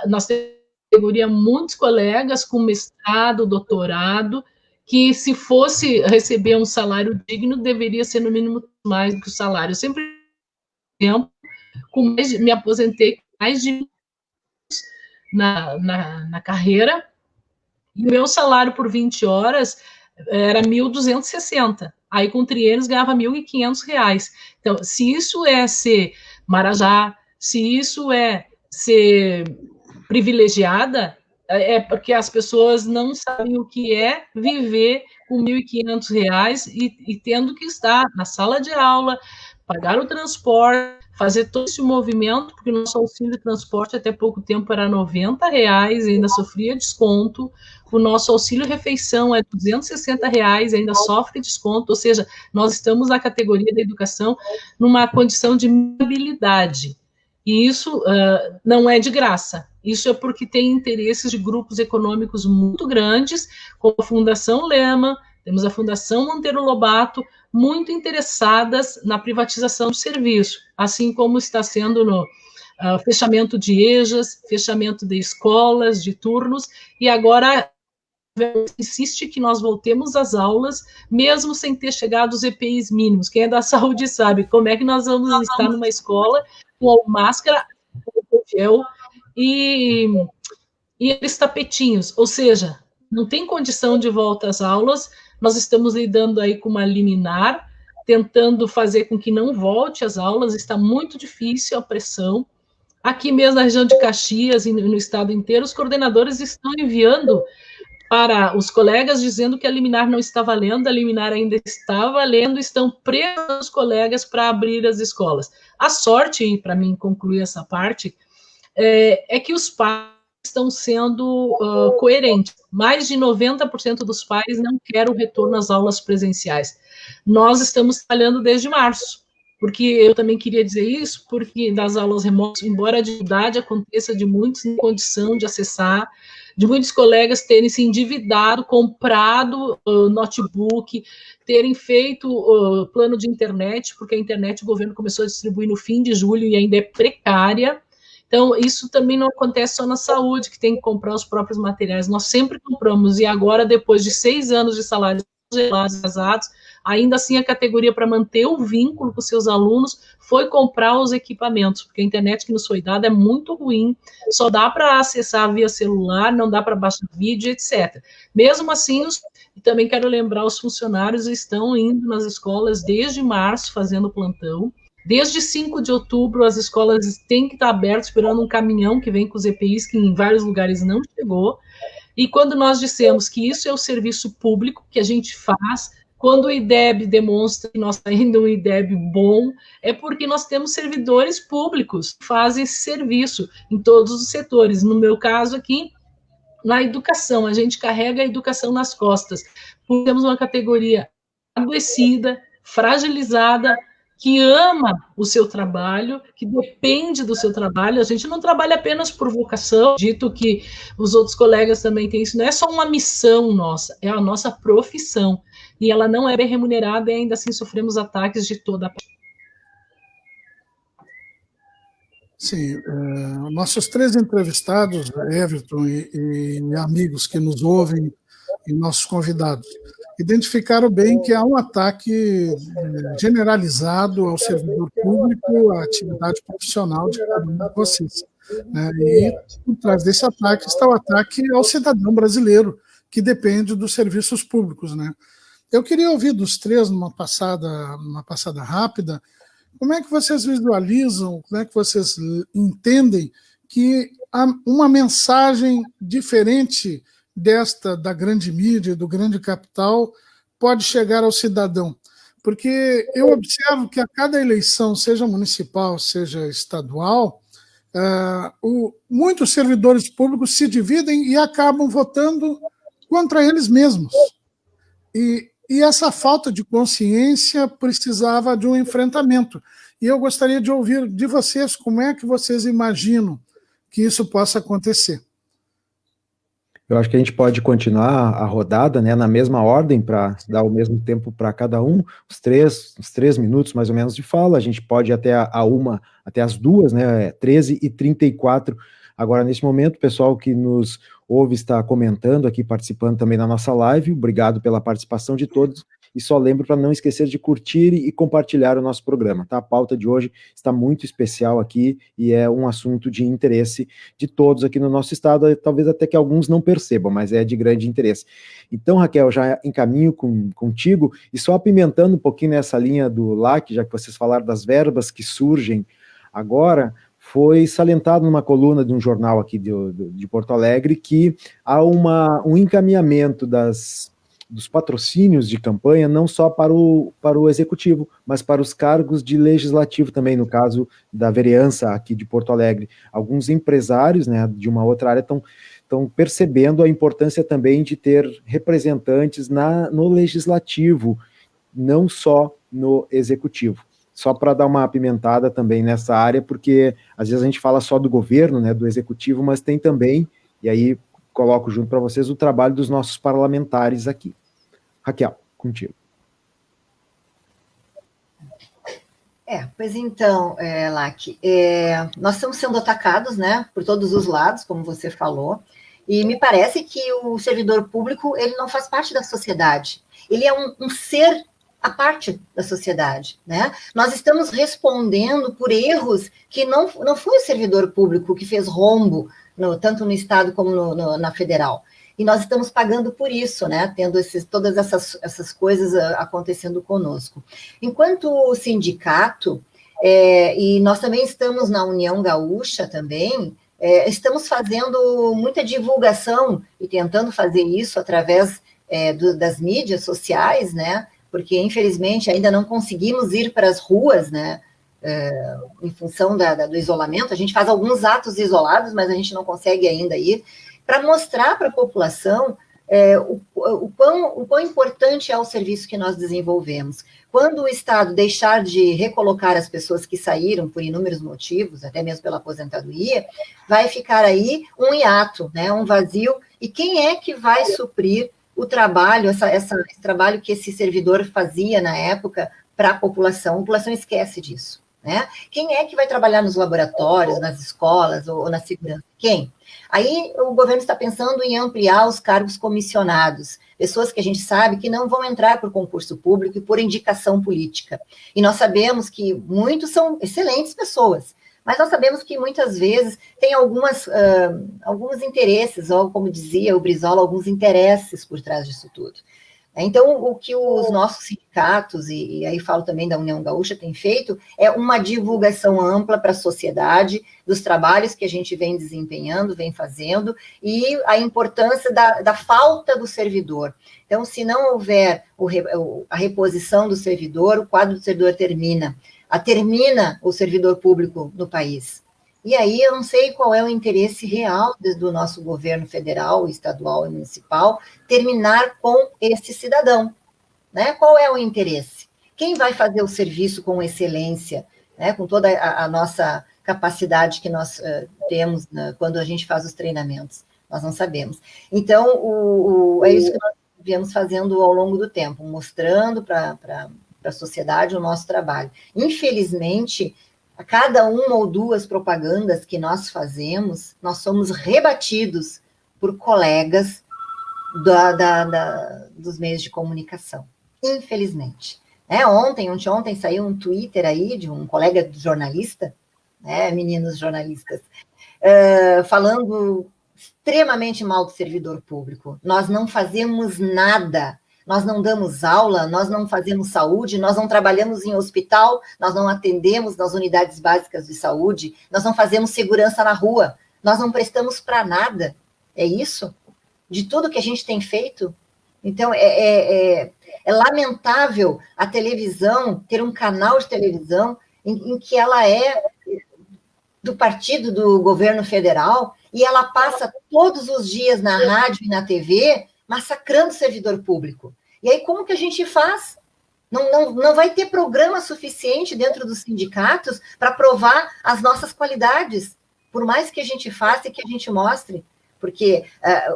nós temos categoria muitos colegas com mestrado, doutorado, que se fosse receber um salário digno, deveria ser no mínimo mais do que o salário. Eu sempre me aposentei com mais de na carreira, e o meu salário por 20 horas era 1.260. Aí, com triênios, ganhava R$1.500. Então, se isso é ser marajá, se isso é ser privilegiada, é porque as pessoas não sabem o que é viver com R$1.500 e tendo que estar na sala de aula, pagar o transporte, fazer todo esse movimento, porque o nosso auxílio de transporte até pouco tempo era R$90, ainda sofria desconto. O nosso auxílio refeição é R$260, ainda sofre desconto. Ou seja, nós estamos na categoria da educação numa condição de mobilidade. E isso não é de graça. Isso é porque tem interesses de grupos econômicos muito grandes, como a Fundação Lema, temos a Fundação Monteiro Lobato, muito interessadas na privatização do serviço, assim como está sendo fechamento de EJAs, fechamento de escolas, de turnos, e agora insiste que nós voltemos às aulas, mesmo sem ter chegado os EPIs mínimos. Quem é da saúde sabe como é que nós vamos estar numa escola com máscara, com gel e aqueles tapetinhos, ou seja, não tem condição de volta às aulas, nós estamos lidando aí com uma liminar, tentando fazer com que não volte às aulas, está muito difícil a pressão. Aqui mesmo na região de Caxias e no estado inteiro, os coordenadores estão enviando para os colegas dizendo que a liminar não está valendo, a liminar ainda está valendo, estão presos os colegas para abrir as escolas. A sorte, para mim concluir essa parte, é que os pais estão sendo coerentes. Mais de 90% dos pais não querem o retorno às aulas presenciais. Nós estamos trabalhando desde março, porque eu também queria dizer isso, porque das aulas remotas, embora a dificuldade aconteça de muitos em condição de acessar, de muitos colegas terem se endividado, comprado notebook, terem feito plano de internet, porque a internet o governo começou a distribuir no fim de julho e ainda é precária. Então, isso também não acontece só na saúde, que tem que comprar os próprios materiais. Nós sempre compramos, e agora, depois de 6 anos de salários atrasados, ainda assim a categoria, para manter o vínculo com seus alunos, foi comprar os equipamentos, porque a internet que nos foi dada é muito ruim, só dá para acessar via celular, não dá para baixar vídeo, etc. Mesmo assim, e também quero lembrar, os funcionários estão indo nas escolas desde março, fazendo plantão. Desde 5 de outubro, as escolas têm que estar abertas, esperando um caminhão que vem com os EPIs, que em vários lugares não chegou. E quando nós dissemos que isso é o serviço público que a gente faz, quando o IDEB demonstra que nós estamos ainda um IDEB bom, é porque nós temos servidores públicos que fazem esse serviço em todos os setores. No meu caso aqui, na educação, a gente carrega a educação nas costas, porque temos uma categoria adoecida, fragilizada, que ama o seu trabalho, que depende do seu trabalho. A gente não trabalha apenas por vocação, dito que os outros colegas também têm isso, não é só uma missão nossa, é a nossa profissão, e ela não é bem remunerada, e ainda assim sofremos ataques de toda a parte. Sim, nossos 3 entrevistados, Everton e amigos que nos ouvem, e nossos convidados, identificaram bem que há um ataque generalizado ao servidor público, à atividade profissional de cada um de vocês, né? E por trás desse ataque está o ataque ao cidadão brasileiro, que depende dos serviços públicos, né? Eu queria ouvir dos 3, numa passada rápida, como é que vocês visualizam, como é que vocês entendem que há uma mensagem diferente desta da grande mídia, do grande capital, pode chegar ao cidadão? Porque eu observo que a cada eleição, seja municipal, seja estadual, muitos servidores públicos se dividem e acabam votando contra eles mesmos. E essa falta de consciência precisava de um enfrentamento. E eu gostaria de ouvir de vocês como é que vocês imaginam que isso possa acontecer. Eu acho que a gente pode continuar a rodada, né, na mesma ordem, para dar o mesmo tempo para cada um, os 3 minutos mais ou menos de fala. A gente pode ir até até as 2, né, 13h34. Agora, nesse momento, o pessoal que nos ouve está comentando aqui, participando também da nossa live. Obrigado pela participação de todos. E só lembro para não esquecer de curtir e compartilhar o nosso programa, tá? A pauta de hoje está muito especial aqui e é um assunto de interesse de todos aqui no nosso estado, talvez até que alguns não percebam, mas é de grande interesse. Então, Raquel, já encaminho contigo e só apimentando um pouquinho nessa linha do LAC, já que vocês falaram das verbas que surgem agora. Foi salientado numa coluna de um jornal aqui de Porto Alegre que há um encaminhamento dos patrocínios de campanha, não só para o executivo, mas para os cargos de legislativo também, no caso da vereança aqui de Porto Alegre. Alguns empresários, né, de uma outra área estão percebendo a importância também de ter representantes no legislativo, não só no executivo. Só para dar uma apimentada também nessa área, porque às vezes a gente fala só do governo, né, do executivo, mas tem também, e aí coloco junto para vocês, o trabalho dos nossos parlamentares aqui. Raquel, contigo. Pois então, Lac, nós estamos sendo atacados, né, por todos os lados, como você falou, e me parece que o servidor público, ele não faz parte da sociedade, ele é um ser à parte da sociedade, né? Nós estamos respondendo por erros que não foi o servidor público que fez rombo, tanto no Estado como na federal. E nós estamos pagando por isso, né? Tendo todas essas coisas acontecendo conosco. Enquanto sindicato, e nós também estamos na União Gaúcha também, estamos fazendo muita divulgação e tentando fazer isso através das mídias sociais, né? Porque, infelizmente, ainda não conseguimos ir para as ruas, né? Em função do isolamento. A gente faz alguns atos isolados, mas a gente não consegue ainda ir, para mostrar para a população o quão importante é o serviço que nós desenvolvemos. Quando o Estado deixar de recolocar as pessoas que saíram por inúmeros motivos, até mesmo pela aposentadoria, vai ficar aí um hiato, né, um vazio, e quem é que vai suprir o trabalho, esse trabalho que esse servidor fazia na época para a população? A população esquece disso, né? Quem é que vai trabalhar nos laboratórios, nas escolas ou na segurança? Quem? Aí o governo está pensando em ampliar os cargos comissionados, pessoas que a gente sabe que não vão entrar por concurso público e por indicação política. E nós sabemos que muitos são excelentes pessoas, mas nós sabemos que muitas vezes tem alguns interesses, ou como dizia o Brizola, alguns interesses por trás disso tudo. Então, o que os nossos sindicatos, e aí falo também da União Gaúcha, tem feito, é uma divulgação ampla para a sociedade dos trabalhos que a gente vem desempenhando, vem fazendo, e a importância da falta do servidor. Então, se não houver a reposição do servidor, o quadro do servidor termina o servidor público no país. E aí eu não sei qual é o interesse real do nosso governo federal, estadual e municipal terminar com esse cidadão, né? Qual é o interesse? Quem vai fazer o serviço com excelência, né? Com toda a nossa capacidade que nós temos, né, quando a gente faz os treinamentos? Nós não sabemos. Então, é isso que nós viemos fazendo ao longo do tempo, mostrando para a sociedade o nosso trabalho. Infelizmente, a cada uma ou duas propagandas que nós fazemos, nós somos rebatidos por colegas dos meios de comunicação, infelizmente. Ontem saiu um Twitter aí de um colega jornalista, né, meninos jornalistas, falando extremamente mal do servidor público. Nós não fazemos nada. Nós não damos aula, nós não fazemos saúde, nós não trabalhamos em hospital, nós não atendemos nas unidades básicas de saúde, nós não fazemos segurança na rua, nós não prestamos para nada. É isso? De tudo que a gente tem feito? Então, é lamentável a televisão, ter um canal de televisão em que ela é do partido do governo federal e ela passa todos os dias na rádio e na TV massacrando o servidor público. E aí, como que a gente faz? Não vai ter programa suficiente dentro dos sindicatos para provar as nossas qualidades, por mais que a gente faça e que a gente mostre. Porque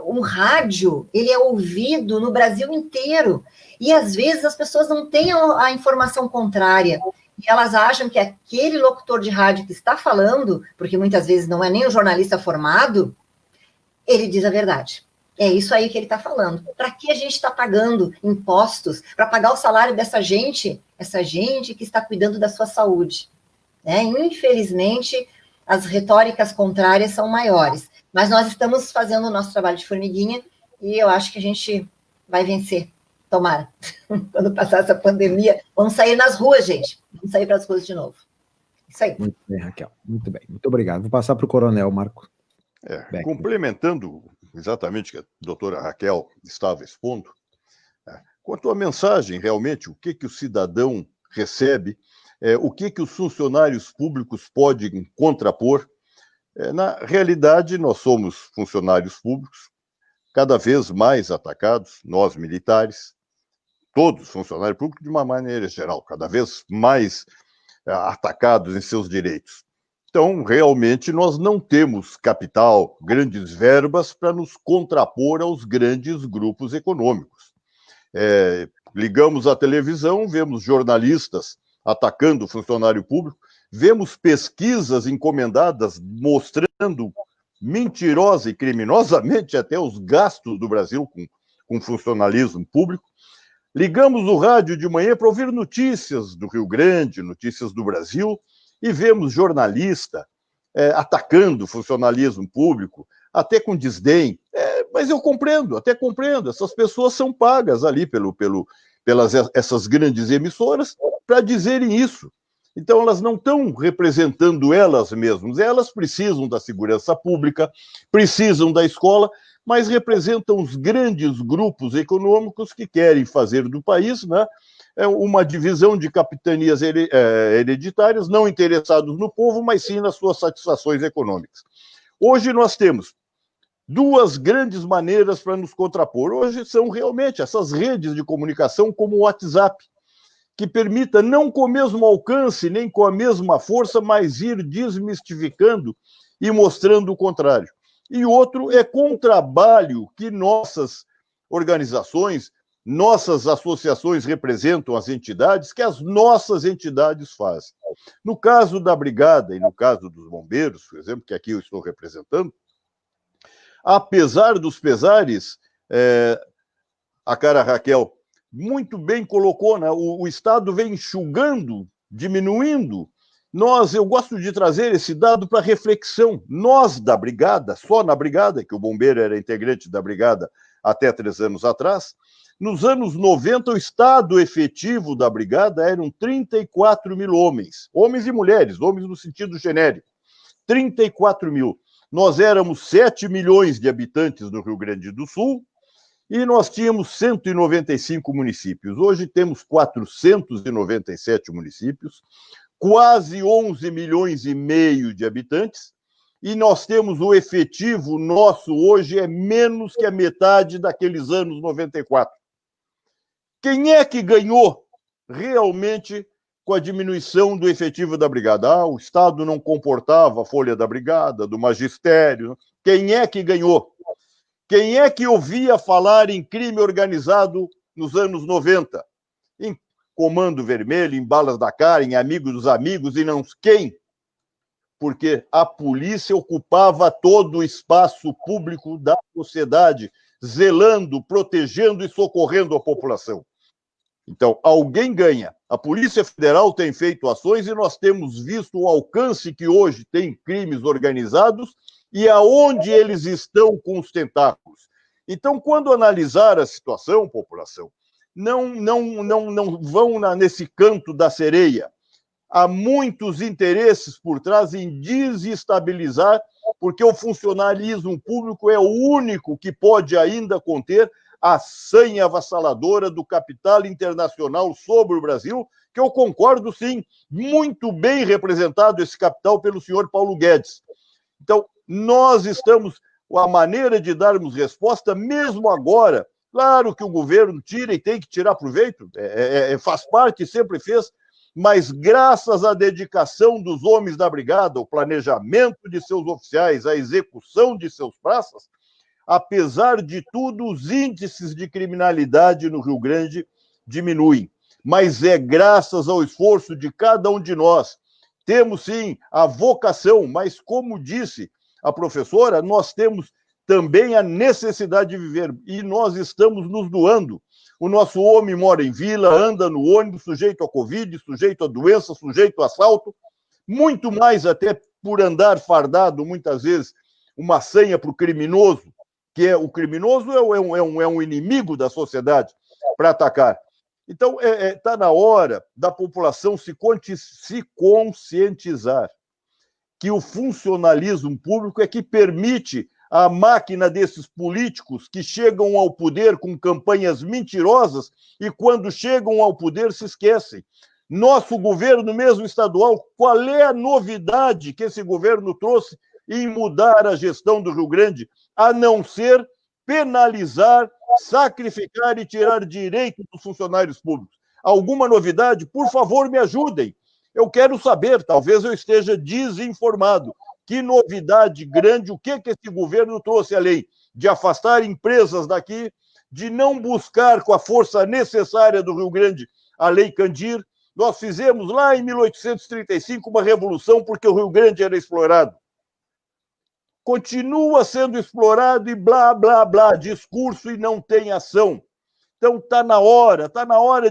um rádio, ele é ouvido no Brasil inteiro, e às vezes as pessoas não têm a informação contrária, e elas acham que aquele locutor de rádio que está falando, porque muitas vezes não é nem um jornalista formado, ele diz a verdade. É isso aí que ele está falando. Para que a gente está pagando impostos? Para pagar o salário dessa gente? Essa gente que está cuidando da sua saúde. Né? Infelizmente, as retóricas contrárias são maiores. Mas nós estamos fazendo o nosso trabalho de formiguinha e eu acho que a gente vai vencer. Tomara. Quando passar essa pandemia, vamos sair nas ruas, gente. Vamos sair para as ruas de novo. Isso aí. Muito bem, Raquel. Muito bem. Muito obrigado. Vou passar para o coronel Marco. Complementando exatamente o que a doutora Raquel estava expondo, quanto à mensagem, realmente, o que o cidadão recebe, o que os funcionários públicos podem contrapor. Na realidade, nós somos funcionários públicos, cada vez mais atacados, nós militares, todos funcionários públicos de uma maneira geral, cada vez mais atacados em seus direitos. Então, realmente, nós não temos capital, grandes verbas para nos contrapor aos grandes grupos econômicos. Ligamos a televisão, vemos jornalistas atacando o funcionário público, vemos pesquisas encomendadas mostrando mentirosa e criminosamente até os gastos do Brasil com funcionalismo público. Ligamos o rádio de manhã para ouvir notícias do Rio Grande, notícias do Brasil, e vemos jornalista atacando o funcionalismo público, até com desdém. Mas eu compreendo, até compreendo. Essas pessoas são pagas ali pelas essas grandes emissoras para dizerem isso. Então, elas não estão representando elas mesmas. Elas precisam da segurança pública, precisam da escola, mas representam os grandes grupos econômicos que querem fazer do país, né, uma divisão de capitanias hereditárias, não interessados no povo, mas sim nas suas satisfações econômicas. Hoje nós temos duas grandes maneiras para nos contrapor. Hoje são realmente essas redes de comunicação como o WhatsApp, que permita, não com o mesmo alcance, nem com a mesma força, mas ir desmistificando e mostrando o contrário. E outro é com o trabalho que nossas organizações, nossas associações representam as entidades, que as nossas entidades fazem. No caso da Brigada e no caso dos bombeiros, por exemplo, que aqui eu estou representando, apesar dos pesares, a cara Raquel muito bem colocou, né? O Estado vem enxugando, diminuindo. Eu gosto de trazer esse dado para reflexão. Nós, da Brigada, só na Brigada, que o bombeiro era integrante da Brigada até 3 anos atrás, nos anos 90, o estado efetivo da Brigada eram 34 mil homens e mulheres, homens no sentido genérico, 34 mil. Nós éramos 7 milhões de habitantes no Rio Grande do Sul e nós tínhamos 195 municípios. Hoje temos 497 municípios, quase 11 milhões e meio de habitantes, e nós temos o efetivo nosso hoje é menos que a metade daqueles anos 94. Quem é que ganhou realmente com a diminuição do efetivo da Brigada? O Estado não comportava a folha da Brigada, do magistério. Quem é que ganhou? Quem é que ouvia falar em crime organizado nos anos 90? Em Comando Vermelho, em Balas da Cara, em Amigos dos Amigos, e não quem? Porque a polícia ocupava todo o espaço público da sociedade, zelando, protegendo e socorrendo a população. Então, alguém ganha. A Polícia Federal tem feito ações e nós temos visto o alcance que hoje tem crimes organizados e aonde eles estão com os tentáculos. Então, quando analisar a situação, população, não vão nesse canto da sereia. Há muitos interesses por trás em desestabilizar, porque o funcionalismo público é o único que pode ainda conter a sanha avassaladora do capital internacional sobre o Brasil, que eu concordo, sim, muito bem representado esse capital pelo senhor Paulo Guedes. Então, nós estamos, a maneira de darmos resposta, mesmo agora, claro que o governo tira e tem que tirar proveito, faz parte, sempre fez, mas graças à dedicação dos homens da Brigada, o planejamento de seus oficiais, a execução de seus praças, apesar de tudo, os índices de criminalidade no Rio Grande diminuem. Mas é graças ao esforço de cada um de nós. Temos, sim, a vocação, mas, como disse a professora, nós temos também a necessidade de viver, e nós estamos nos doando. O nosso homem mora em vila, anda no ônibus, sujeito a Covid, sujeito a doença, sujeito a assalto, muito mais até por andar fardado, muitas vezes, uma senha para o criminoso, que o criminoso é um inimigo da sociedade para atacar. Então, está na hora da população se conscientizar que o funcionalismo público é que permite a máquina desses políticos que chegam ao poder com campanhas mentirosas e, quando chegam ao poder, se esquecem. Nosso governo, mesmo estadual, qual é a novidade que esse governo trouxe em mudar a gestão do Rio Grande, a não ser penalizar, sacrificar e tirar direito dos funcionários públicos? Alguma novidade? Por favor, me ajudem. Eu quero saber, talvez eu esteja desinformado. Que novidade grande, o que esse governo trouxe além de afastar empresas daqui, de não buscar com a força necessária do Rio Grande a Lei Candir, Nós fizemos lá em 1835 uma revolução porque o Rio Grande era explorado. Continua sendo explorado e blá, blá, blá, discurso e não tem ação. Então, está na hora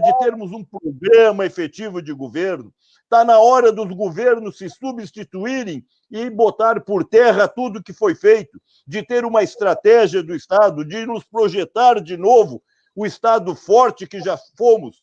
de termos um programa efetivo de governo, está na hora dos governos se substituírem e botar por terra tudo que foi feito, de ter uma estratégia do Estado, de nos projetar de novo o Estado forte que já fomos.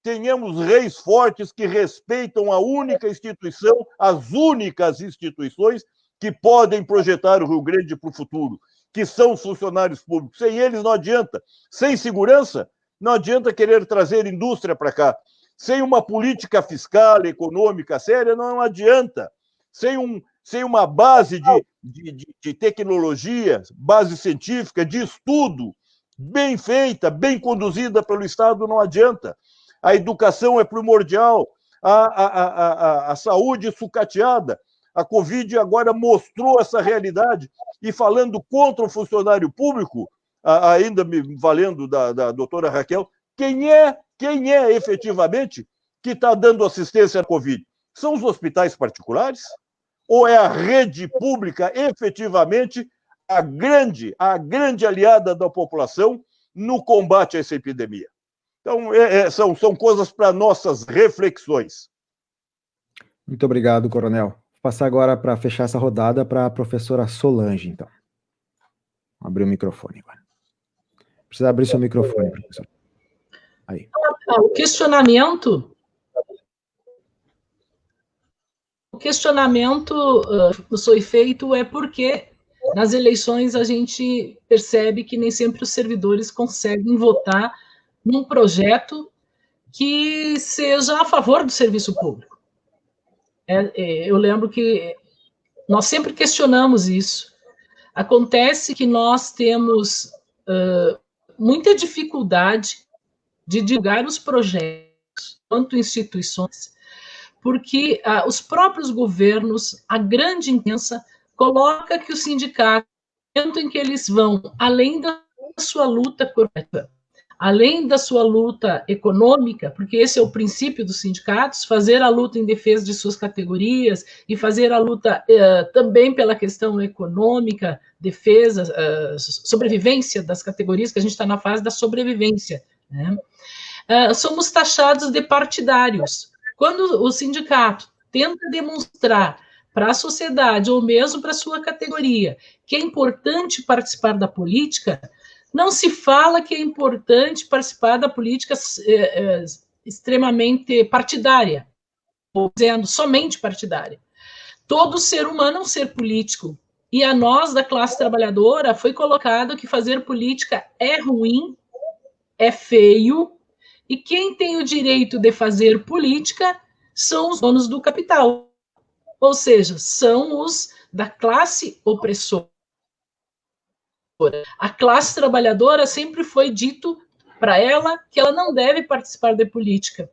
Tenhamos reis fortes que respeitam a única instituição, as únicas instituições que podem projetar o Rio Grande para o futuro, que são os funcionários públicos. Sem eles não adianta. Sem segurança, não adianta querer trazer indústria para cá. Sem uma política fiscal, econômica séria, não adianta. Sem uma base de tecnologia, base científica, de estudo, bem feita, bem conduzida pelo Estado, não adianta. A educação é primordial, a saúde sucateada. A Covid agora mostrou essa realidade. E falando contra o funcionário público, ainda me valendo da doutora Raquel, quem é efetivamente que está dando assistência à Covid? São os hospitais particulares? Ou é a rede pública efetivamente a grande aliada da população no combate a essa epidemia? Então, são coisas para nossas reflexões. Muito obrigado, coronel. Vou passar agora para fechar essa rodada para a professora Solange, então. Vou abrir o microfone agora. Precisa abrir seu microfone, professor. Aí. O questionamento foi feito porque nas eleições a gente percebe que nem sempre os servidores conseguem votar num projeto que seja a favor do serviço público. Eu lembro que nós sempre questionamos isso. Acontece que nós temos muita dificuldade de divulgar os projetos, quanto instituições, porque os próprios governos, a grande imprensa, coloca que o sindicato, em que eles vão, além da sua luta corporativa, além da sua luta econômica, porque esse é o princípio dos sindicatos, fazer a luta em defesa de suas categorias e fazer a luta também pela questão econômica, defesa, sobrevivência das categorias, que a gente está na fase da sobrevivência, né? Somos taxados de partidários. Quando o sindicato tenta demonstrar para a sociedade, ou mesmo para a sua categoria, que é importante participar da política, não se fala que é importante participar da política extremamente partidária, ou dizendo somente partidária. Todo ser humano é um ser político, e a nós, da classe trabalhadora, foi colocado que fazer política é ruim, é feio, e quem tem o direito de fazer política são os donos do capital, ou seja, são os da classe opressora. A classe trabalhadora sempre foi dito para ela que ela não deve participar de política.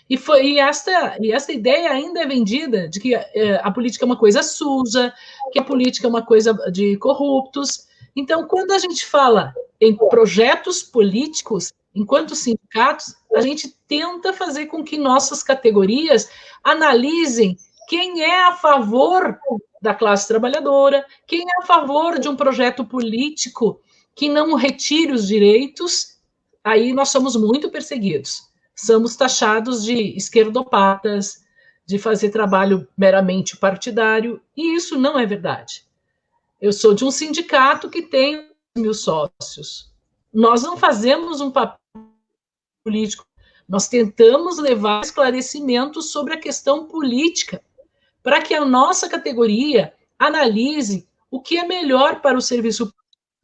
E essa ideia ainda é vendida de que a política é uma coisa suja, que a política é uma coisa de corruptos. Então, quando a gente fala em projetos políticos, enquanto sindicatos, a gente tenta fazer com que nossas categorias analisem quem é a favor da classe trabalhadora, quem é a favor de um projeto político que não retire os direitos. Aí nós somos muito perseguidos. Somos taxados de esquerdopatas, de fazer trabalho meramente partidário, e isso não é verdade. Eu sou de um sindicato que tem 1.000 sócios. Nós não fazemos um papel político, nós tentamos levar esclarecimentos sobre a questão política, para que a nossa categoria analise o que é melhor para o serviço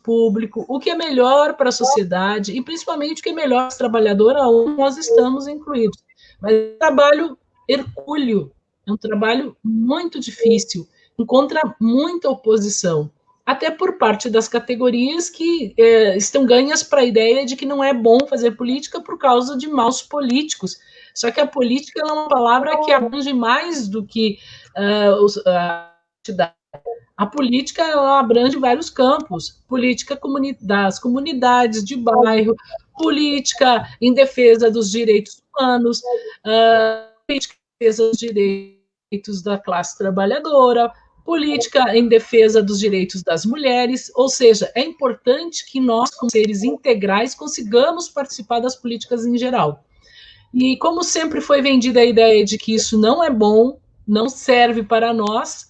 público, o que é melhor para a sociedade, e principalmente o que é melhor para os trabalhadores, onde nós estamos incluídos. Mas é um trabalho hercúleo, é um trabalho muito difícil, encontra muita oposição, até por parte das categorias que estão ganhas para a ideia de que não é bom fazer política por causa de maus políticos. Só que a política é uma palavra que abrange mais do que a política, ela abrange vários campos: política das comunidades de bairro, política em defesa dos direitos humanos, política em defesa dos direitos da classe trabalhadora, política em defesa dos direitos das mulheres, ou seja, é importante que nós, como seres integrais, consigamos participar das políticas em geral. E como sempre foi vendida a ideia de que isso não é bom, não serve para nós,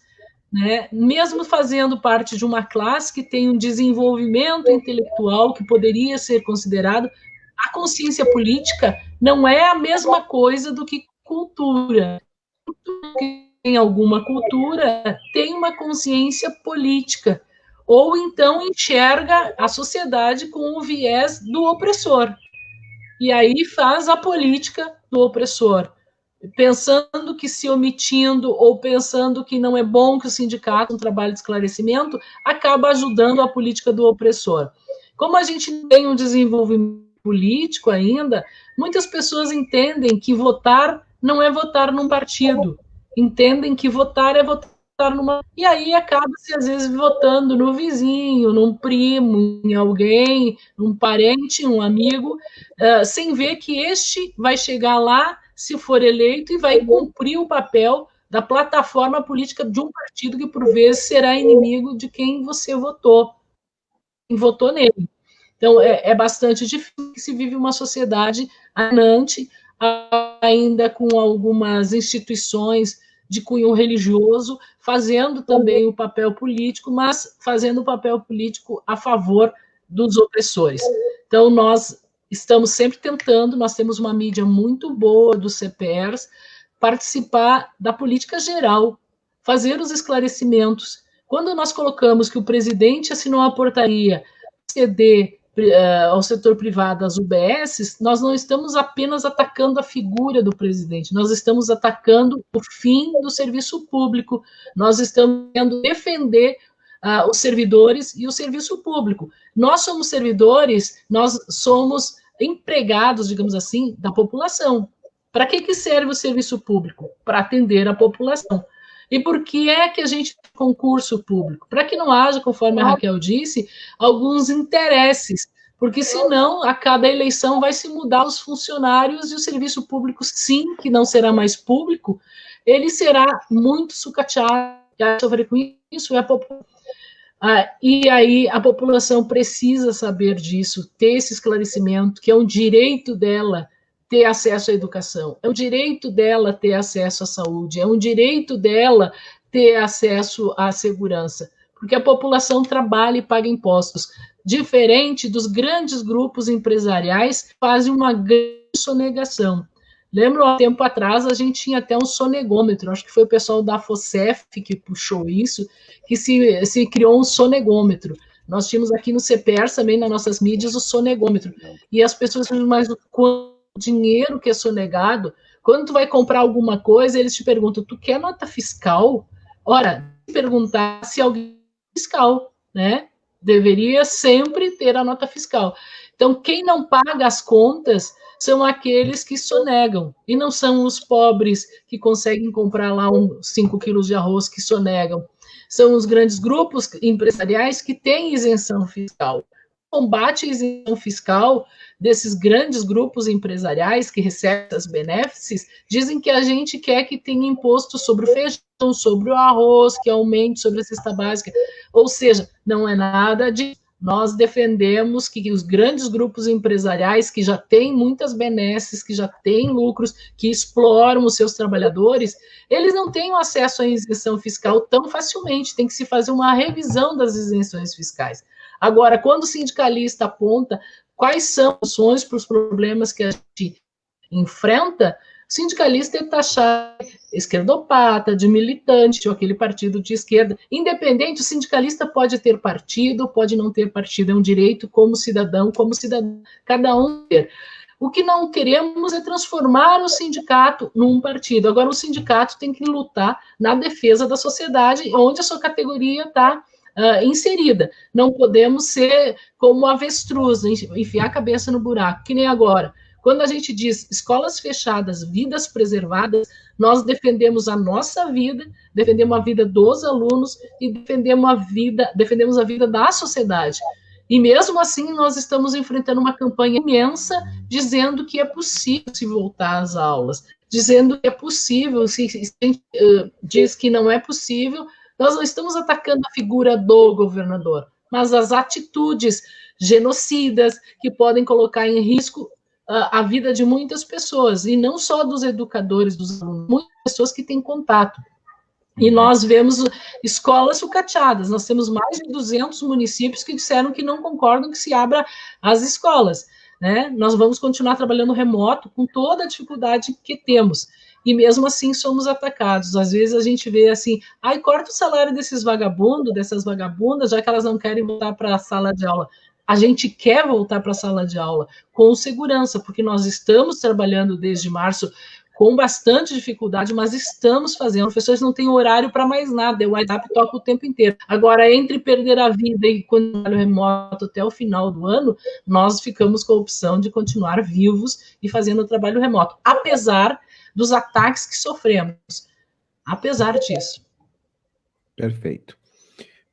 né, mesmo fazendo parte de uma classe que tem um desenvolvimento intelectual que poderia ser considerado, a consciência política não é a mesma coisa do que cultura. Tem alguma cultura, tem uma consciência política, ou então enxerga a sociedade com o viés do opressor, e aí faz a política do opressor, pensando que se omitindo, ou pensando que não é bom que o sindicato, um trabalho de esclarecimento, acaba ajudando a política do opressor. Como a gente tem um desenvolvimento político ainda, muitas pessoas entendem que votar não é votar num partido, entendem que votar é votar numa... E aí acaba-se, às vezes, votando no vizinho, num primo, em alguém, num parente, um amigo, sem ver que este vai chegar lá, se for eleito, e vai cumprir o papel da plataforma política de um partido que, por vezes, será inimigo de quem você votou, quem votou nele. Então, é bastante difícil que se vive uma sociedade anante, ainda com algumas instituições de cunho religioso, fazendo também o papel político, mas fazendo o papel político a favor dos opressores. Então, nós estamos sempre tentando, nós temos uma mídia muito boa dos CPERs, participar da política geral, fazer os esclarecimentos. Quando nós colocamos que o presidente assinou a portaria ceder ao setor privado, às UBSs, nós não estamos apenas atacando a figura do presidente, nós estamos atacando o fim do serviço público, nós estamos querendo defender os servidores e o serviço público. Nós somos servidores, nós somos empregados, digamos assim, da população. Para que serve o serviço público? Para atender a população. E por que é que a gente tem concurso público? Para que não haja, conforme a Raquel disse, alguns interesses, porque senão a cada eleição vai se mudar os funcionários e o serviço público, sim, que não será mais público, ele será muito sucateado, vai sofrer com isso, e aí a população precisa saber disso, ter esse esclarecimento, que é um direito dela ter acesso à educação, é um direito dela ter acesso à saúde, é um direito dela ter acesso à segurança, porque a população trabalha e paga impostos, diferente dos grandes grupos empresariais que fazem uma grande sonegação. Lembro, há tempo atrás, a gente tinha até um sonegômetro, acho que foi o pessoal da FOCEF que puxou isso, que se criou um sonegômetro. Nós tínhamos aqui no CPER também, nas nossas mídias, o sonegômetro. E as pessoas dizem, mas quanto dinheiro que é sonegado, quando tu vai comprar alguma coisa, eles te perguntam, tu quer nota fiscal? Ora, perguntar se alguém é fiscal, né? Deveria sempre ter a nota fiscal. Então, quem não paga as contas são aqueles que sonegam, e não são os pobres que conseguem comprar lá 5 quilos de arroz que sonegam. São os grandes grupos empresariais que têm isenção fiscal. Combate a isenção fiscal desses grandes grupos empresariais que recebem essas benefícios, dizem que a gente quer que tenha imposto sobre o feijão, sobre o arroz, que aumente sobre a cesta básica, ou seja, não é nada disso. Nós defendemos que os grandes grupos empresariais, que já têm muitas benesses, que já têm lucros, que exploram os seus trabalhadores, eles não tenham acesso à isenção fiscal tão facilmente, tem que se fazer uma revisão das isenções fiscais. Agora, quando o sindicalista aponta quais são as soluções para os problemas que a gente enfrenta, o sindicalista é taxado de esquerdopata, de militante, ou aquele partido de esquerda. Independente, o sindicalista pode ter partido, pode não ter partido, é um direito como cidadão, cada um ter. O que não queremos é transformar o sindicato num partido. Agora, o sindicato tem que lutar na defesa da sociedade, onde a sua categoria está inserida. Não podemos ser como avestruz, enfiar a cabeça no buraco, que nem agora. Quando a gente diz escolas fechadas, vidas preservadas, nós defendemos a nossa vida, defendemos a vida dos alunos e defendemos a vida da sociedade. E mesmo assim, nós estamos enfrentando uma campanha imensa dizendo que é possível se voltar às aulas, dizendo que é possível, se a gente diz que não é possível, nós não estamos atacando a figura do governador, mas as atitudes genocidas que podem colocar em risco a vida de muitas pessoas, e não só dos educadores, dos alunos, muitas pessoas que têm contato. E nós vemos escolas sucateadas. Nós temos mais de 200 municípios que disseram que não concordam que se abra as escolas, né? Nós vamos continuar trabalhando remoto com toda a dificuldade que temos. E mesmo assim somos atacados. Às vezes a gente vê assim, ai, corta o salário desses vagabundos, dessas vagabundas, já que elas não querem voltar para a sala de aula. A gente quer voltar para a sala de aula com segurança, porque nós estamos trabalhando desde março com bastante dificuldade, mas estamos fazendo. Os professores não têm horário para mais nada, o WhatsApp toca o tempo inteiro. Agora, entre perder a vida e trabalho remoto até o final do ano, nós ficamos com a opção de continuar vivos e fazendo o trabalho remoto, apesar dos ataques que sofremos. Apesar disso. Perfeito.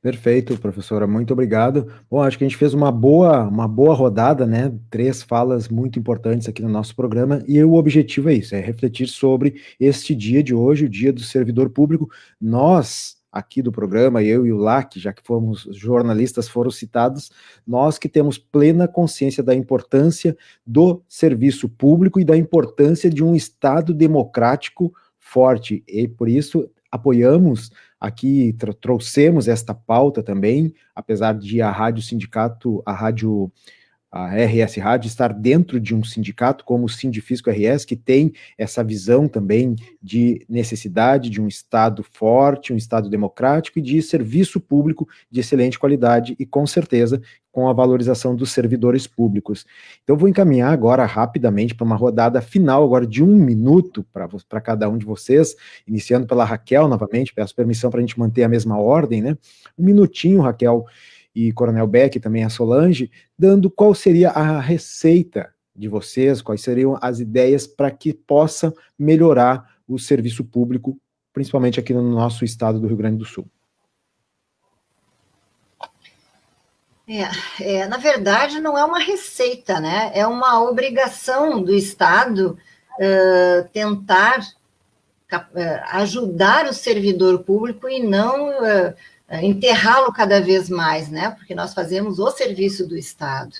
Perfeito, professora, muito obrigado. Bom, acho que a gente fez uma boa rodada, né? 3 falas muito importantes aqui no nosso programa, e o objetivo é isso, é refletir sobre este dia de hoje, o Dia do Servidor Público. Nós, aqui do programa, eu e o LAC, já que fomos jornalistas, foram citados, nós que temos plena consciência da importância do serviço público e da importância de um Estado democrático forte, e por isso apoiamos aqui, trouxemos esta pauta também, apesar de a Rádio Sindicato, a RS Rádio estar dentro de um sindicato, como o Sindifisco RS, que tem essa visão também de necessidade de um Estado forte, um Estado democrático e de serviço público de excelente qualidade e, com certeza, com a valorização dos servidores públicos. Então, vou encaminhar agora rapidamente para uma rodada final, agora de 1 minuto para cada um de vocês, iniciando pela Raquel novamente, peço permissão para a gente manter a mesma ordem, né? 1 minutinho, Raquel, e Coronel Beck, também a Solange, dando qual seria a receita de vocês, quais seriam as ideias para que possa melhorar o serviço público, principalmente aqui no nosso estado do Rio Grande do Sul. Na verdade, não é uma receita, né? É uma obrigação do Estado tentar ajudar o servidor público e não enterrá-lo cada vez mais, né? Porque nós fazemos o serviço do Estado.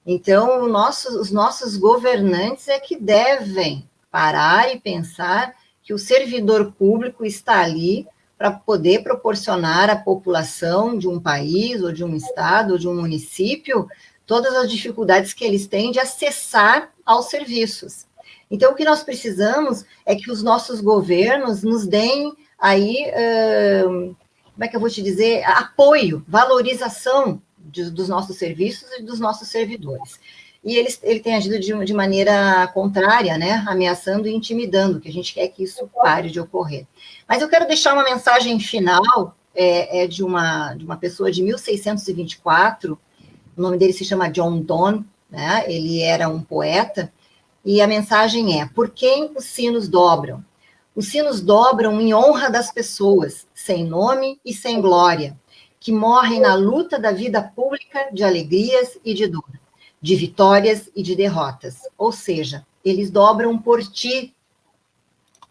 Então, os nossos governantes é que devem parar e pensar que o servidor público está ali para poder proporcionar à população de um país, ou de um estado, ou de um município, todas as dificuldades que eles têm de acessar aos serviços. Então, o que nós precisamos é que os nossos governos nos deem aí, como é que eu vou te dizer, apoio, valorização dos nossos serviços e dos nossos servidores. E ele tem agido de maneira contrária, né, ameaçando e intimidando, que a gente quer que isso pare de ocorrer. Mas eu quero deixar uma mensagem final, de uma pessoa de 1624, o nome dele se chama John Donne, né, ele era um poeta, e a mensagem é: por quem os sinos dobram? Os sinos dobram em honra das pessoas, sem nome e sem glória, que morrem na luta da vida pública de alegrias e de dor, de vitórias e de derrotas. Ou seja, eles dobram por ti,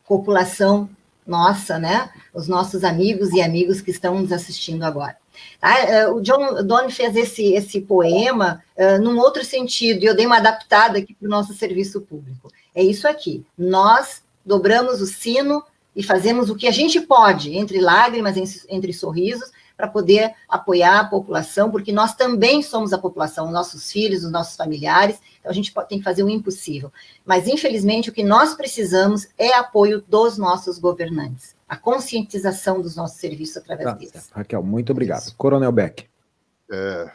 população nossa, né? Os nossos amigos e amigas que estão nos assistindo agora. Tá? O John Donne fez esse poema num outro sentido, e eu dei uma adaptada aqui para o nosso serviço público. É isso aqui, nós dobramos o sino e fazemos o que a gente pode, entre lágrimas, entre sorrisos, para poder apoiar a população, porque nós também somos a população, os nossos filhos, os nossos familiares, então a gente tem que fazer o impossível. Mas, infelizmente, o que nós precisamos é apoio dos nossos governantes, a conscientização dos nossos serviços através deles. Raquel, muito obrigado. Isso. Coronel Beck.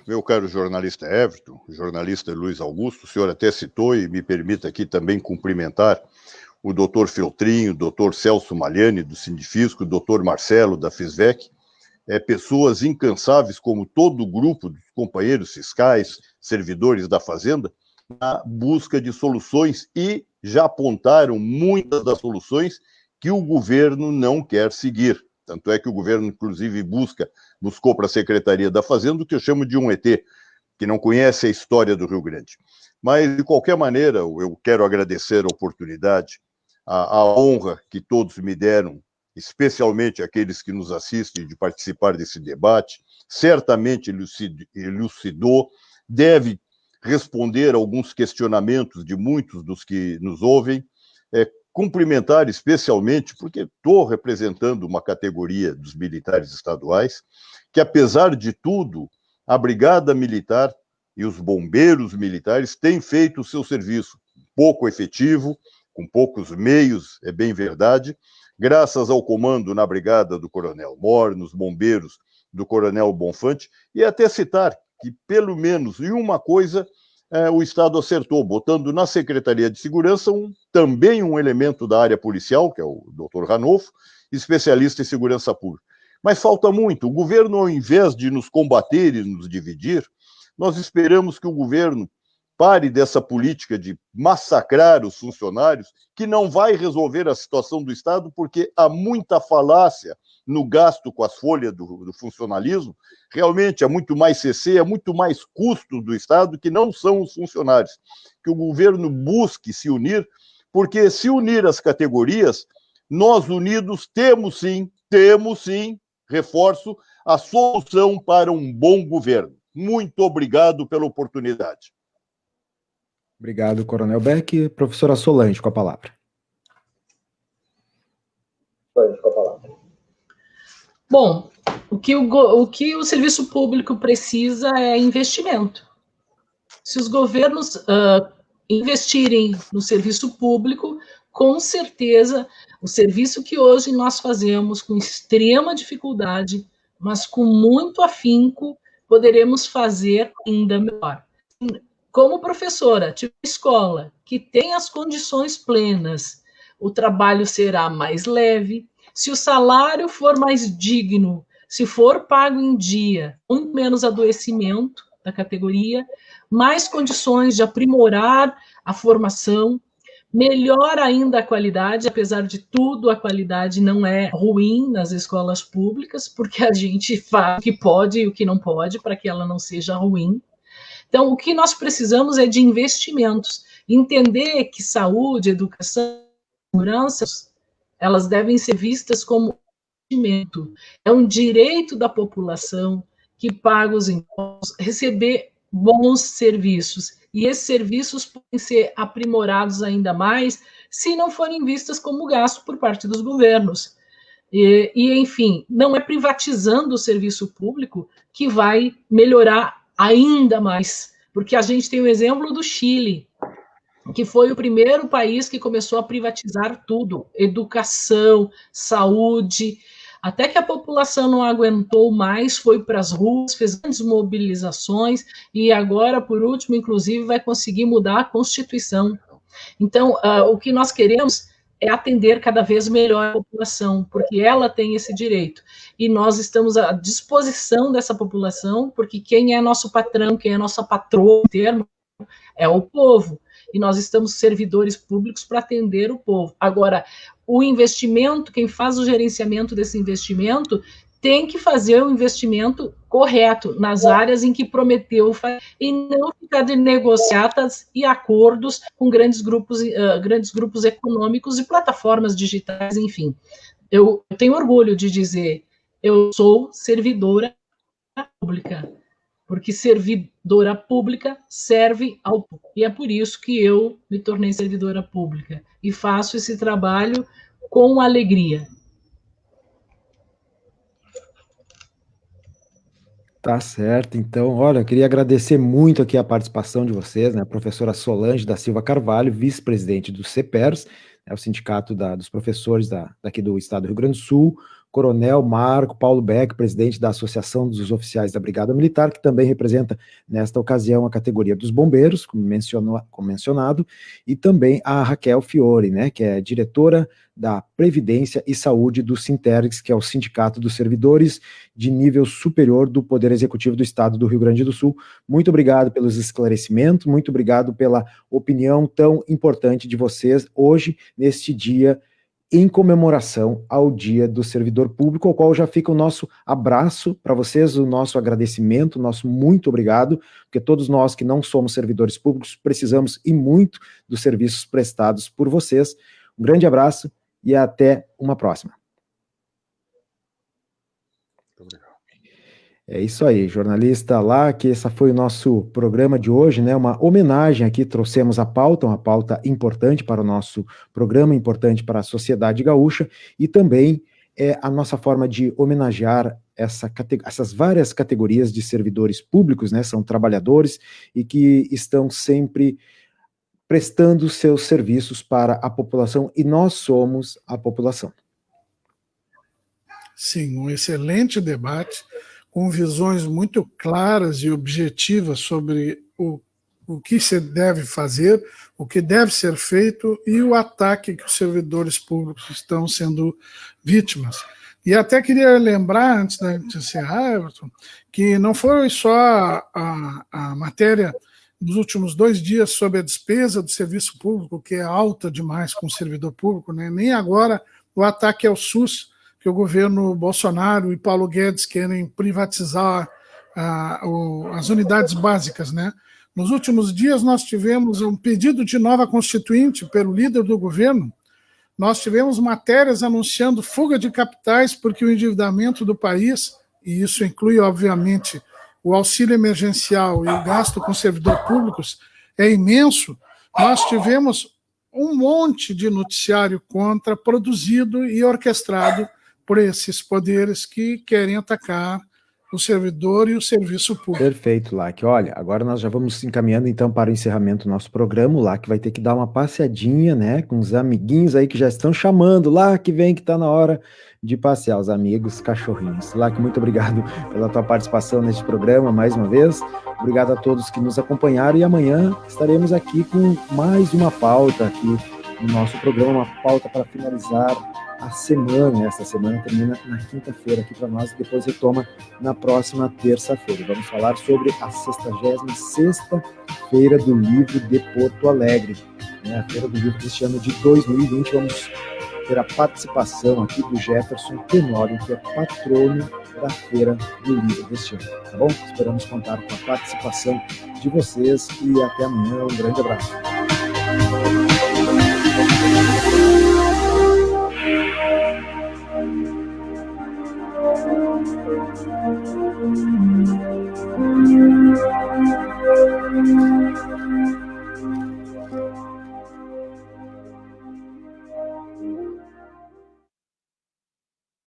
Meu caro jornalista Everton, jornalista Luiz Augusto, o senhor até citou, e me permita aqui também cumprimentar o doutor Feltrinho, o doutor Celso Maliani, do Sindifisco, o doutor Marcelo, da FISVEC, pessoas incansáveis, como todo o grupo dos companheiros fiscais, servidores da Fazenda, na busca de soluções, e já apontaram muitas das soluções que o governo não quer seguir. Tanto é que o governo, inclusive, buscou para a Secretaria da Fazenda o que eu chamo de um ET, que não conhece a história do Rio Grande. Mas, de qualquer maneira, eu quero agradecer a oportunidade, a honra que todos me deram, especialmente aqueles que nos assistem, de participar desse debate. Certamente elucidou, deve responder a alguns questionamentos de muitos dos que nos ouvem, cumprimentar especialmente, porque estou representando uma categoria dos militares estaduais, que, apesar de tudo, a Brigada Militar e os bombeiros militares têm feito o seu serviço pouco efetivo, com poucos meios, é bem verdade, graças ao comando na Brigada do Coronel Mor, nos bombeiros do Coronel Bonfante, e até citar que, pelo menos em uma coisa, o Estado acertou, botando na Secretaria de Segurança também um elemento da área policial, que é o Dr. Ranolfo, especialista em segurança pública. Mas falta muito. O governo, ao invés de nos combater e nos dividir, nós esperamos que o governo pare dessa política de massacrar os funcionários, que não vai resolver a situação do Estado, porque há muita falácia no gasto com as folhas do funcionalismo. Realmente é muito mais CC, é muito mais custo do Estado, que não são os funcionários. Que o governo busque se unir, porque se unir as categorias, nós unidos temos sim, reforço, a solução para um bom governo. Muito obrigado pela oportunidade. Obrigado, Coronel Beck. Professora Solange, com a palavra. Bom, o que o serviço público precisa é investimento. Se os governos investirem no serviço público, com certeza, o serviço que hoje nós fazemos com extrema dificuldade, mas com muito afinco, poderemos fazer ainda melhor. Como professora de escola que tem as condições plenas, o trabalho será mais leve. Se o salário for mais digno, se for pago em dia, muito menos adoecimento da categoria, mais condições de aprimorar a formação, melhor ainda a qualidade. Apesar de tudo, a qualidade não é ruim nas escolas públicas, porque a gente faz o que pode e o que não pode para que ela não seja ruim. Então, o que nós precisamos é de investimentos. Entender que saúde, educação, segurança, elas devem ser vistas como investimento. É um direito da população que paga os impostos receber bons serviços. E esses serviços podem ser aprimorados ainda mais se não forem vistas como gasto por parte dos governos. Enfim, não é privatizando o serviço público que vai melhorar ainda mais, porque a gente tem o exemplo do Chile, que foi o primeiro país que começou a privatizar tudo, educação, saúde, até que a população não aguentou mais, foi para as ruas, fez grandes mobilizações, e agora, por último, inclusive, vai conseguir mudar a Constituição. Então, o que nós queremos é atender cada vez melhor a população, porque ela tem esse direito. E nós estamos à disposição dessa população, porque quem é nosso patrão, quem é nossa patroa, termo, é o povo. E nós estamos servidores públicos para atender o povo. Agora, o investimento, quem faz o gerenciamento desse investimento, tem que fazer o investimento correto nas áreas em que prometeu e não ficar de negociatas e acordos com grandes grupos econômicos e plataformas digitais, enfim. Eu tenho orgulho de dizer, eu sou servidora pública, porque servidora pública serve ao povo. E é por isso que eu me tornei servidora pública e faço esse trabalho com alegria. Tá certo, então, olha, eu queria agradecer muito aqui a participação de vocês, né, a professora Solange da Silva Carvalho, vice-presidente do CEPERS, o Sindicato dos Professores daqui do Estado do Rio Grande do Sul, Coronel Marco Paulo Beck, presidente da Associação dos Oficiais da Brigada Militar, que também representa, nesta ocasião, a categoria dos bombeiros, como mencionado, e também a Raquel Fiore, né, que é diretora da Previdência e Saúde do Sintergs, que é o Sindicato dos Servidores de Nível Superior do Poder Executivo do Estado do Rio Grande do Sul. Muito obrigado pelos esclarecimentos, muito obrigado pela opinião tão importante de vocês hoje, neste dia em comemoração ao Dia do Servidor Público, ao qual já fica o nosso abraço para vocês, o nosso agradecimento, o nosso muito obrigado, porque todos nós que não somos servidores públicos precisamos e muito dos serviços prestados por vocês. Um grande abraço e até uma próxima. Muito obrigado. É isso aí, jornalista lá, que esse foi o nosso programa de hoje, né? Uma homenagem aqui, trouxemos a pauta, uma pauta importante para o nosso programa, importante para a sociedade gaúcha, e também a nossa forma de homenagear essas várias categorias de servidores públicos, né? São trabalhadores e que estão sempre prestando seus serviços para a população, e nós somos a população. Sim, um excelente debate, com visões muito claras e objetivas sobre o que se deve fazer, o que deve ser feito e o ataque que os servidores públicos estão sendo vítimas. E até queria lembrar, antes de encerrar, Everton, que não foi só a matéria dos últimos 2 dias sobre a despesa do serviço público, que é alta demais com o servidor público, né? Nem agora o ataque ao SUS, que o governo Bolsonaro e Paulo Guedes querem privatizar as unidades básicas, né? Nos últimos dias nós tivemos um pedido de nova constituinte pelo líder do governo, nós tivemos matérias anunciando fuga de capitais porque o endividamento do país, e isso inclui, obviamente, o auxílio emergencial e o gasto com servidores públicos, é imenso. Nós tivemos um monte de noticiário contra, produzido e orquestrado por esses poderes que querem atacar o servidor e o serviço público. Perfeito, Lac. Olha, agora nós já vamos encaminhando então para o encerramento do nosso programa. O Lac vai ter que dar uma passeadinha, né, com os amiguinhos aí que já estão chamando. Lac, vem que está na hora de passear, os amigos cachorrinhos. Lac, muito obrigado pela tua participação neste programa mais uma vez. Obrigado a todos que nos acompanharam e amanhã estaremos aqui com mais uma pauta aqui no nosso programa, uma pauta para finalizar a semana. Essa semana termina na quinta-feira aqui para nós e depois retoma na próxima terça-feira. Vamos falar sobre a 66ª Feira do Livro de Porto Alegre, né? A Feira do Livro deste ano de 2020. Vamos ter a participação aqui do Jefferson Tenório, que é patrono da Feira do Livro deste ano, tá bom? Esperamos contar com a participação de vocês e até amanhã. Um grande abraço. Thank you.